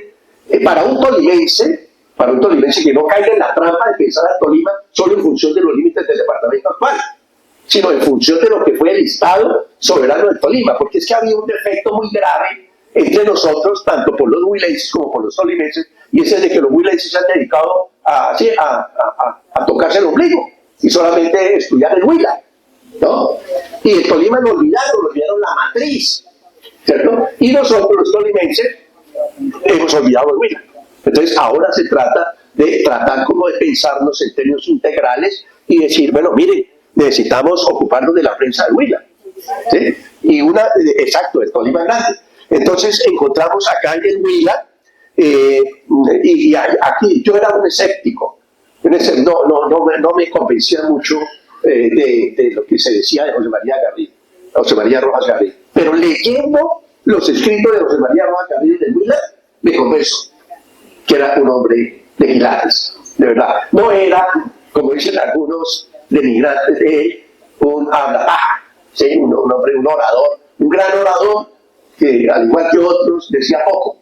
para un tolimense, para un tolimense que no caiga en la trampa de pensar a Tolima solo en función de los límites del departamento actual, sino en función de lo que fue el Estado soberano de Tolima, porque es que había un defecto muy grave entre nosotros, tanto por los huilenses como por los tolimenses, y ese es de que los huilenses se han dedicado a tocarse el ombligo y solamente estudiar el Huila, ¿no? Y el Tolima lo olvidaron la matriz, ¿cierto? Y nosotros los tolimenses hemos olvidado el Huila. Entonces ahora se trata de tratar como de pensarnos en términos integrales y decir, bueno, mire, necesitamos ocuparnos de la prensa del Huila, ¿sí? Y exacto, el Tolima grande. Entonces encontramos acá en el Huila, y aquí yo era un escéptico, no me convencía mucho de lo que se decía de José María Rojas Garrido, pero leyendo los escritos de José María Rojas Garrido del Huila, me convenzo que era un hombre de gilates, de verdad. No era, como dicen algunos denigrantes de él, un hablapaja, ¿sí? un hombre, un orador, un gran orador que, al igual que otros, decía poco,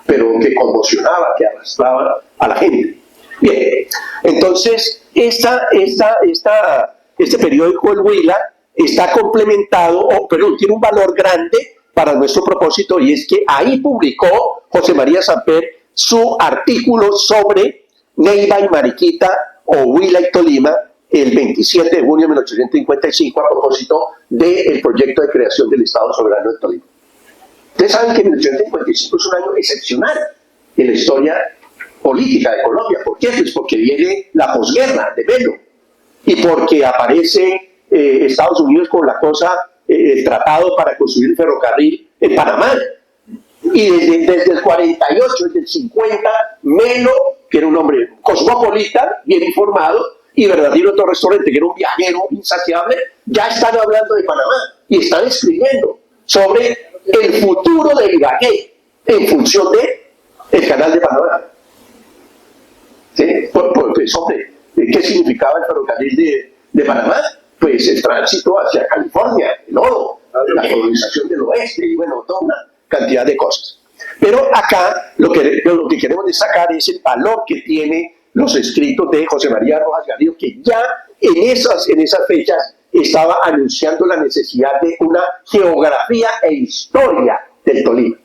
pero que conmocionaba, que arrastraba a la gente. Bien, entonces, este periódico El Huila está complementado, pero tiene un valor grande para nuestro propósito, y es que ahí publicó José María Samper su artículo sobre Neiva y Mariquita, o Huila y Tolima, el 27 de junio de 1855, a propósito del proyecto de creación del Estado Soberano de Tolima. Ustedes saben que 1855 es un año excepcional en la historia política de Colombia. ¿Por qué? Pues porque viene la posguerra de Melo, y porque aparece Estados Unidos con la cosa, el tratado para construir el ferrocarril en Panamá. Y desde el 48, desde el 50, Melo, que era un hombre cosmopolita, bien informado, y Bernardino Torres Torrente, que era un viajero insaciable, ya están hablando de Panamá y están escribiendo sobre el futuro de Ibagué en función del canal de Panamá. ¿Sí? Pues, hombre, ¿qué significaba el ferrocarril de Panamá? Pues el tránsito hacia California, el oro, la colonización del oeste, y bueno, toda una cantidad de cosas. Pero acá lo que queremos destacar es el valor que tiene los escritos de José María Rojas Garrido, que ya en esas fechas estaba anunciando la necesidad de una geografía e historia del Tolima,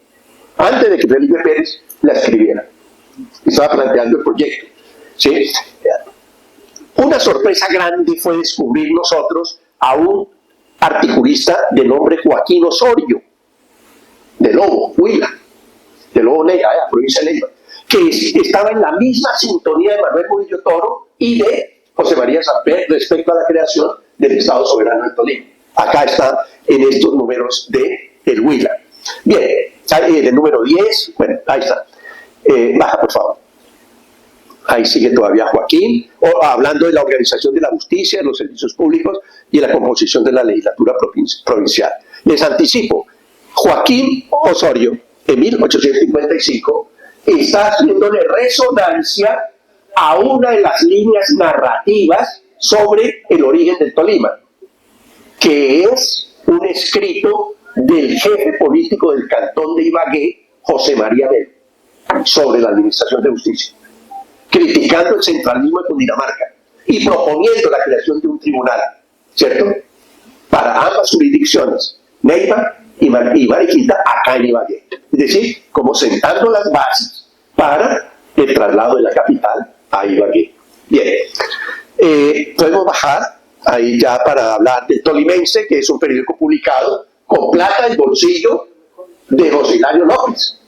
antes de que Felipe Pérez la escribiera. Estaba planteando el proyecto, ¿sí? Una sorpresa grande fue descubrir nosotros a un articulista de nombre Joaquín Osorio, de Lobo, Huila, de Lobo Neiva, provincia de Neiva, que estaba en la misma sintonía de Manuel Murillo Toro y de José María Samper respecto a la creación del Estado Soberano de Tolima. Acá está en estos números de el Huila. Bien, el número 10, bueno, ahí está. Baja, por favor. Ahí sigue todavía Joaquín, hablando de la organización de la justicia, de los servicios públicos y de la composición de la legislatura provincial. Les anticipo, Joaquín Osorio, en 1855, está haciéndole resonancia a una de las líneas narrativas sobre el origen del Tolima, que es un escrito del jefe político del cantón de Ibagué, José María Melo, sobre la administración de justicia, criticando el centralismo de Cundinamarca y proponiendo la creación de un tribunal, ¿cierto?, para ambas jurisdicciones, Neiva y Mariquita, acá en Ibagué. Es decir, como sentando las bases para el traslado de la capital a Ibagué. Bien, podemos bajar ahí ya para hablar del Tolimense, que es un periódico publicado con plata del bolsillo de José Hilario López,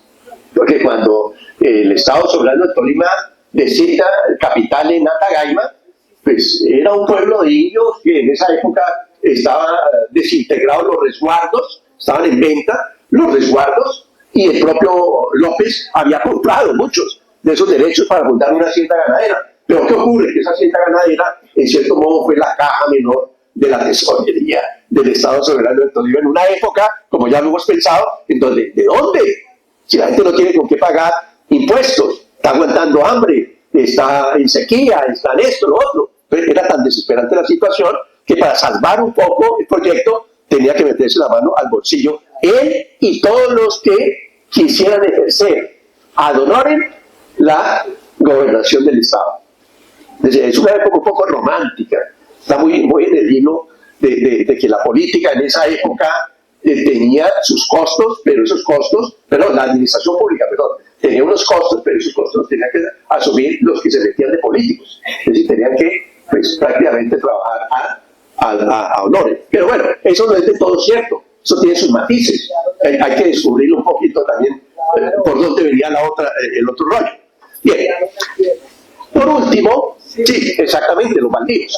porque cuando el Estado Soberano de Tolima decida capital en Atagaima, pues era un pueblo de indios que en esa época estaban desintegrados los resguardos, estaban en venta los resguardos, y el propio López había comprado muchos de esos derechos para fundar una hacienda ganadera. Pero ¿qué ocurre? Que esa hacienda ganadera, en cierto modo, fue la caja menor de la tesorería del Estado Soberano de Tolima en una época, como ya lo hemos pensado, en donde, ¿de dónde? Si la gente no tiene con qué pagar impuestos, está aguantando hambre, está en sequía, está en esto, lo otro. Entonces, era tan desesperante la situación que para salvar un poco el proyecto tenía que meterse la mano al bolsillo él y todos los que quisieran ejercer ad honorem la gobernación del Estado. Es una época un poco romántica, está muy en el hilo de que la política en esa época tenía sus costos, pero esos costos, la administración pública, tenía unos costos, pero esos costos los tenían que asumir los que se metían de políticos. Es decir, tenían que prácticamente trabajar a honores. Pero bueno, eso no es de todo cierto, eso tiene sus matices. Hay que descubrirlo un poquito también por dónde venía el otro rollo. Bien, por último, sí, exactamente, los bandidos.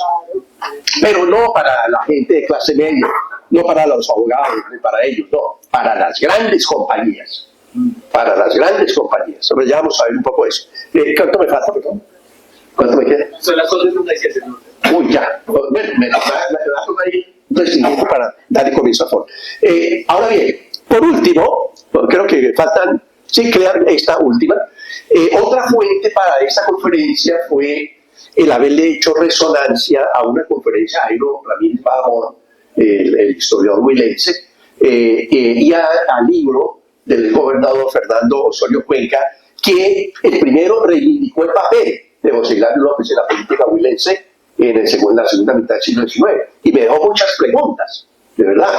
Pero no para la gente de clase media, no para los abogados, ni para ellos, no, para las grandes compañías. Para las grandes compañías. Ahora ya vamos a ver un poco eso. ¿Cuánto me falta, perdón? ¿Cuánto me queda? Son las 4:37. Uy, ya. Bueno, me da ahí un restringimiento para darle comienzo a fondo. Ahora bien, por último, creo que faltan, sí, crear esta última. Otra fuente para esta conferencia fue el haberle hecho resonancia a una conferencia a Jairo Ramírez Bajón, el historiador huilense, y al libro del gobernador Fernando Osorio Cuenca, que el primero reivindicó el papel de José Hilario López en la política huilense en la segunda mitad del siglo XIX, y me dejó muchas preguntas, de verdad,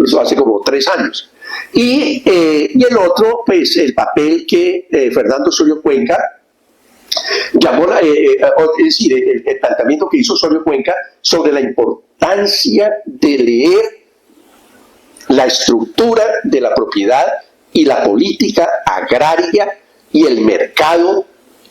eso hace como 3 años. Y el otro, pues el papel que Fernando Osorio Cuenca llamó, es decir, el planteamiento que hizo Osorio Cuenca sobre la importancia de leer la estructura de la propiedad y la política agraria y el mercado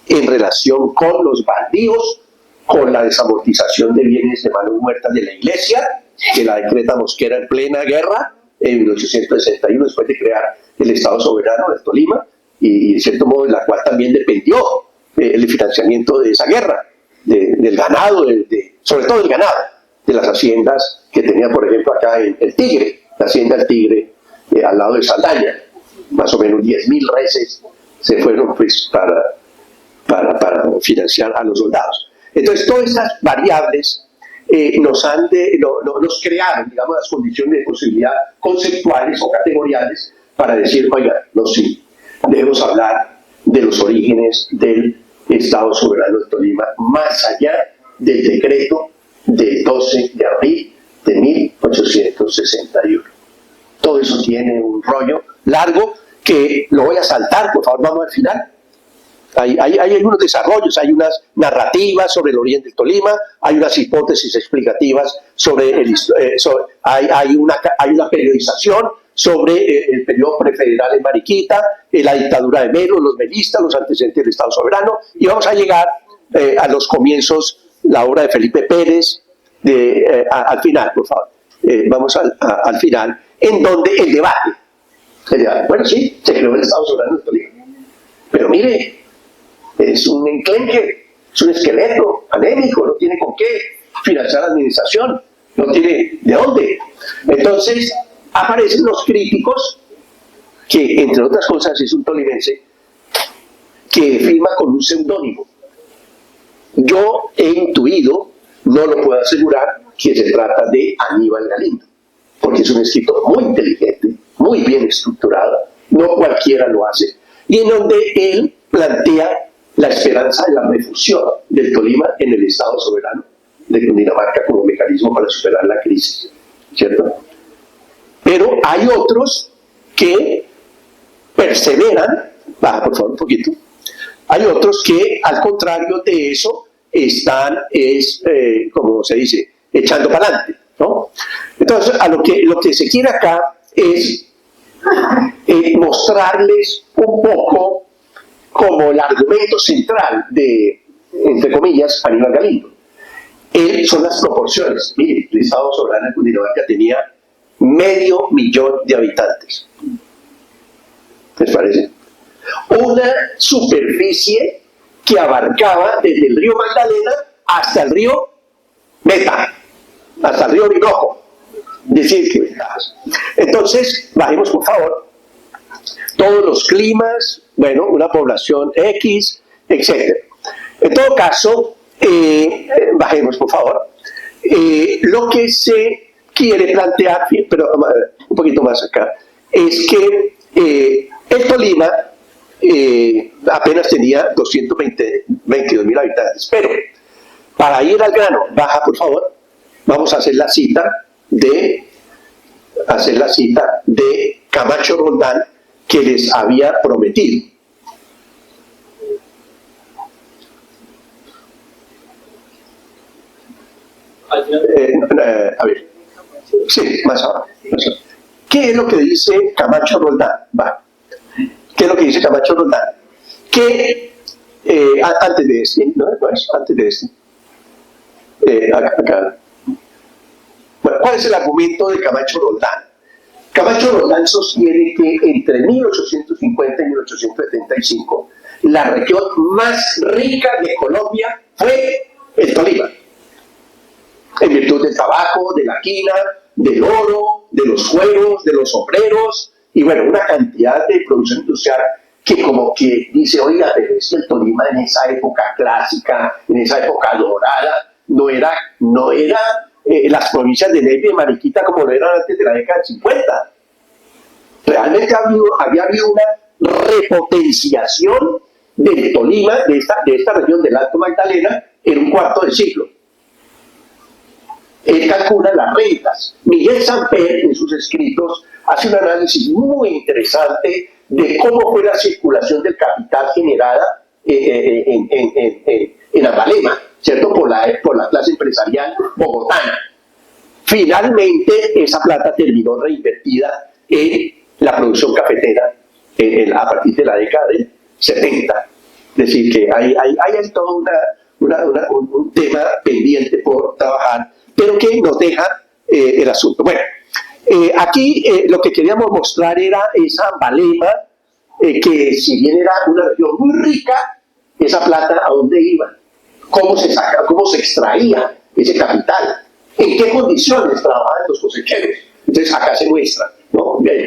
en relación con los bandidos, con la desamortización de bienes de manos muertas de la Iglesia, que la decreta Mosquera en plena guerra, en 1861, después de crear el Estado Soberano de Tolima, y en cierto modo de la cual también dependió el financiamiento de esa guerra, del ganado, sobre todo del ganado, de las haciendas que tenía, por ejemplo, acá en el Tigre, la hacienda del Tigre, al lado de Saldaña. Más o menos 10.000 reses se fueron pues, para financiar a los soldados. Entonces, todas estas variables nos crearon, digamos, las condiciones de posibilidad conceptuales o categoriales para decir, oiga, no, sí, debemos hablar de los orígenes del Estado Soberano de Tolima, más allá del decreto del 12 de abril de 1861. Todo eso tiene un rollo largo que lo voy a saltar, por favor, vamos al final. Hay algunos desarrollos, hay unas narrativas sobre el oriente del Tolima, hay unas hipótesis explicativas hay una periodización sobre el periodo prefederal en Mariquita, la dictadura de Melo, los melistas, los antecedentes del Estado Soberano, y vamos a llegar a los comienzos, la obra de Felipe Pérez, al final, por favor. Vamos al final, en donde el debate, bueno, sí, se creó el Estado Soberano de Tolima, pero mire, es un enclenque, es un esqueleto anémico, no tiene con qué financiar la administración, no tiene de dónde. Entonces aparecen los críticos, que entre otras cosas es un tolimense, que firma con un seudónimo. Yo he intuido, no lo puedo asegurar, que se trata de Aníbal Galindo, porque es un escritor muy inteligente, muy bien estructurado, no cualquiera lo hace, y en donde él plantea la esperanza de la refusión del Tolima en el Estado Soberano de Cundinamarca como mecanismo para superar la crisis, ¿cierto? Pero hay otros que perseveran, baja por favor un poquito, hay otros que al contrario de eso están, como se dice, echando para adelante, ¿no? Entonces, lo que se quiere acá es mostrarles un poco como el argumento central de, entre comillas, Aníbal Galindo. Son las proporciones. Mire, el Estado Soberano de Cundinamarca tenía 500.000 de habitantes. ¿Les parece? Una superficie que abarcaba desde el río Magdalena hasta el río Meta, hasta el río Orinoco. Decir que ventajas. Entonces, bajemos por favor. Todos los climas, bueno, una población X, etc. En todo caso, bajemos por favor. Lo que se quiere plantear, pero un poquito más acá, es que el Tolima apenas tenía 222.000 habitantes. Pero, para ir al grano, baja por favor, vamos a hacer la cita de Camacho Roldán que les había prometido. A ver, sí, más abajo. ¿Qué es lo que dice Camacho Roldán? Va. ¿Qué es lo que dice Camacho Roldán? Que antes de este, ¿no? Antes de este. Acá. Bueno, ¿cuál es el argumento de Camacho Roldán? Camacho Roldán sostiene que entre 1850 y 1875 la región más rica de Colombia fue el Tolima, en virtud del tabaco, de la quina, del oro, de los cueros, de los sombreros, y bueno, una cantidad de producción industrial que como que dice, oiga, pero es que el Tolima en esa época clásica, en esa época dorada, no era las provincias de Neiva y de Mariquita como lo eran antes de la década del 50. Realmente había habido una repotenciación del Tolima, de esta región del Alto Magdalena, en un cuarto de siglo. Él calcula las rentas. Miguel Samper, en sus escritos, hace un análisis muy interesante de cómo fue la circulación del capital generada en Amalema, ¿cierto? Por la clase empresarial bogotana. Finalmente, esa plata terminó reinvertida en la producción cafetera a partir de la década del 70. Es decir, que hay todo un tema pendiente por trabajar, pero que nos deja el asunto. Bueno, aquí lo que queríamos mostrar era esa Amalema, que si bien era una región muy rica, esa plata ¿a dónde iba? ¿Cómo se saca, cómo se extraía ese capital? ¿En qué condiciones trabajaban los cosecheros? Entonces acá se muestra, ¿no? El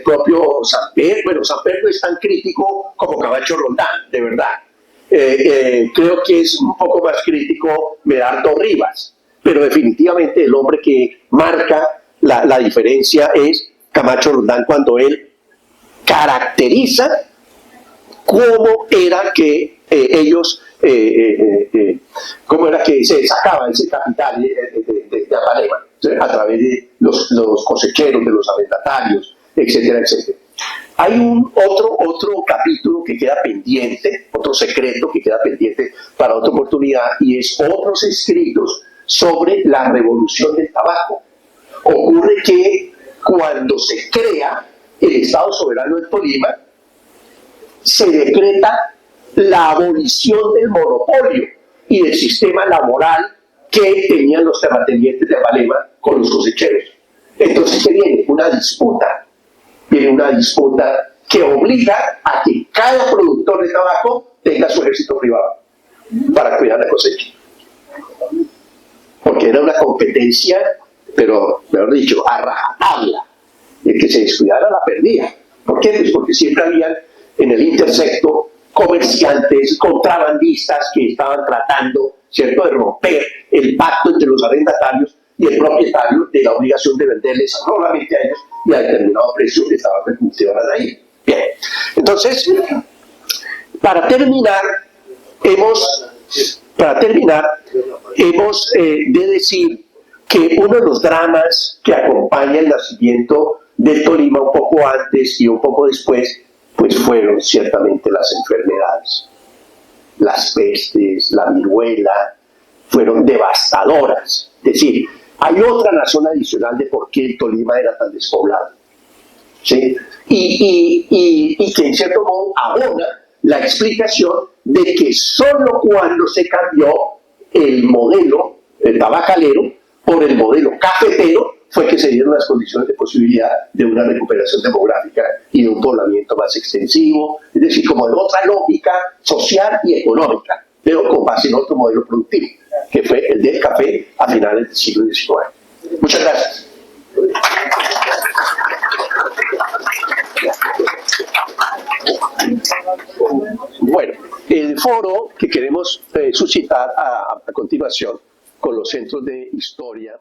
propio Samper, bueno, Samper no es tan crítico como Camacho Roldán, de verdad. Creo que es un poco más crítico Medardo Rivas, pero definitivamente el hombre que marca la diferencia es Camacho Roldán, cuando él caracteriza cómo era que ellos, cómo era que se sacaba ese capital de Amalema, a través de los cosecheros, de los arrendatarios, etcétera, etcétera. Hay otro capítulo que queda pendiente, otro secreto que queda pendiente para otra oportunidad, y es otros escritos sobre la revolución del tabaco. Ocurre que cuando se crea el Estado Soberano del Tolima, se decreta la abolición del monopolio y del sistema laboral que tenían los terratenientes de Amalema con los cosecheros. Entonces, ¿qué viene? Una disputa. Viene una disputa que obliga a que cada productor de tabaco tenga su ejército privado para cuidar la cosecha. Porque era una competencia, pero, mejor dicho, a rajatabla. El que se descuidara la perdía. ¿Por qué? Pues porque siempre había en el intersecto comerciantes, contrabandistas que estaban tratando, ¿cierto?, de romper el pacto entre los arrendatarios y el propietario de la obligación de venderles solamente a ellos y a determinado precio que estaban refuncionando ahí. Bien, entonces, para terminar, hemos de decir que uno de los dramas que acompaña el nacimiento del Tolima un poco antes y un poco después, pues fueron ciertamente las enfermedades. Las pestes, la viruela, fueron devastadoras. Es decir, hay otra razón adicional de por qué el Tolima era tan despoblado, ¿sí? Y que en cierto modo abona la explicación de que solo cuando se cambió el modelo tabacalero por el modelo cafetero fue que se dieron las condiciones de posibilidad de una recuperación demográfica y de un poblamiento más extensivo, es decir, como de otra lógica social y económica, pero con base en otro modelo productivo, que fue el del café a finales del siglo XIX. Muchas gracias. Bueno, el foro que queremos suscitar a continuación con los centros de historia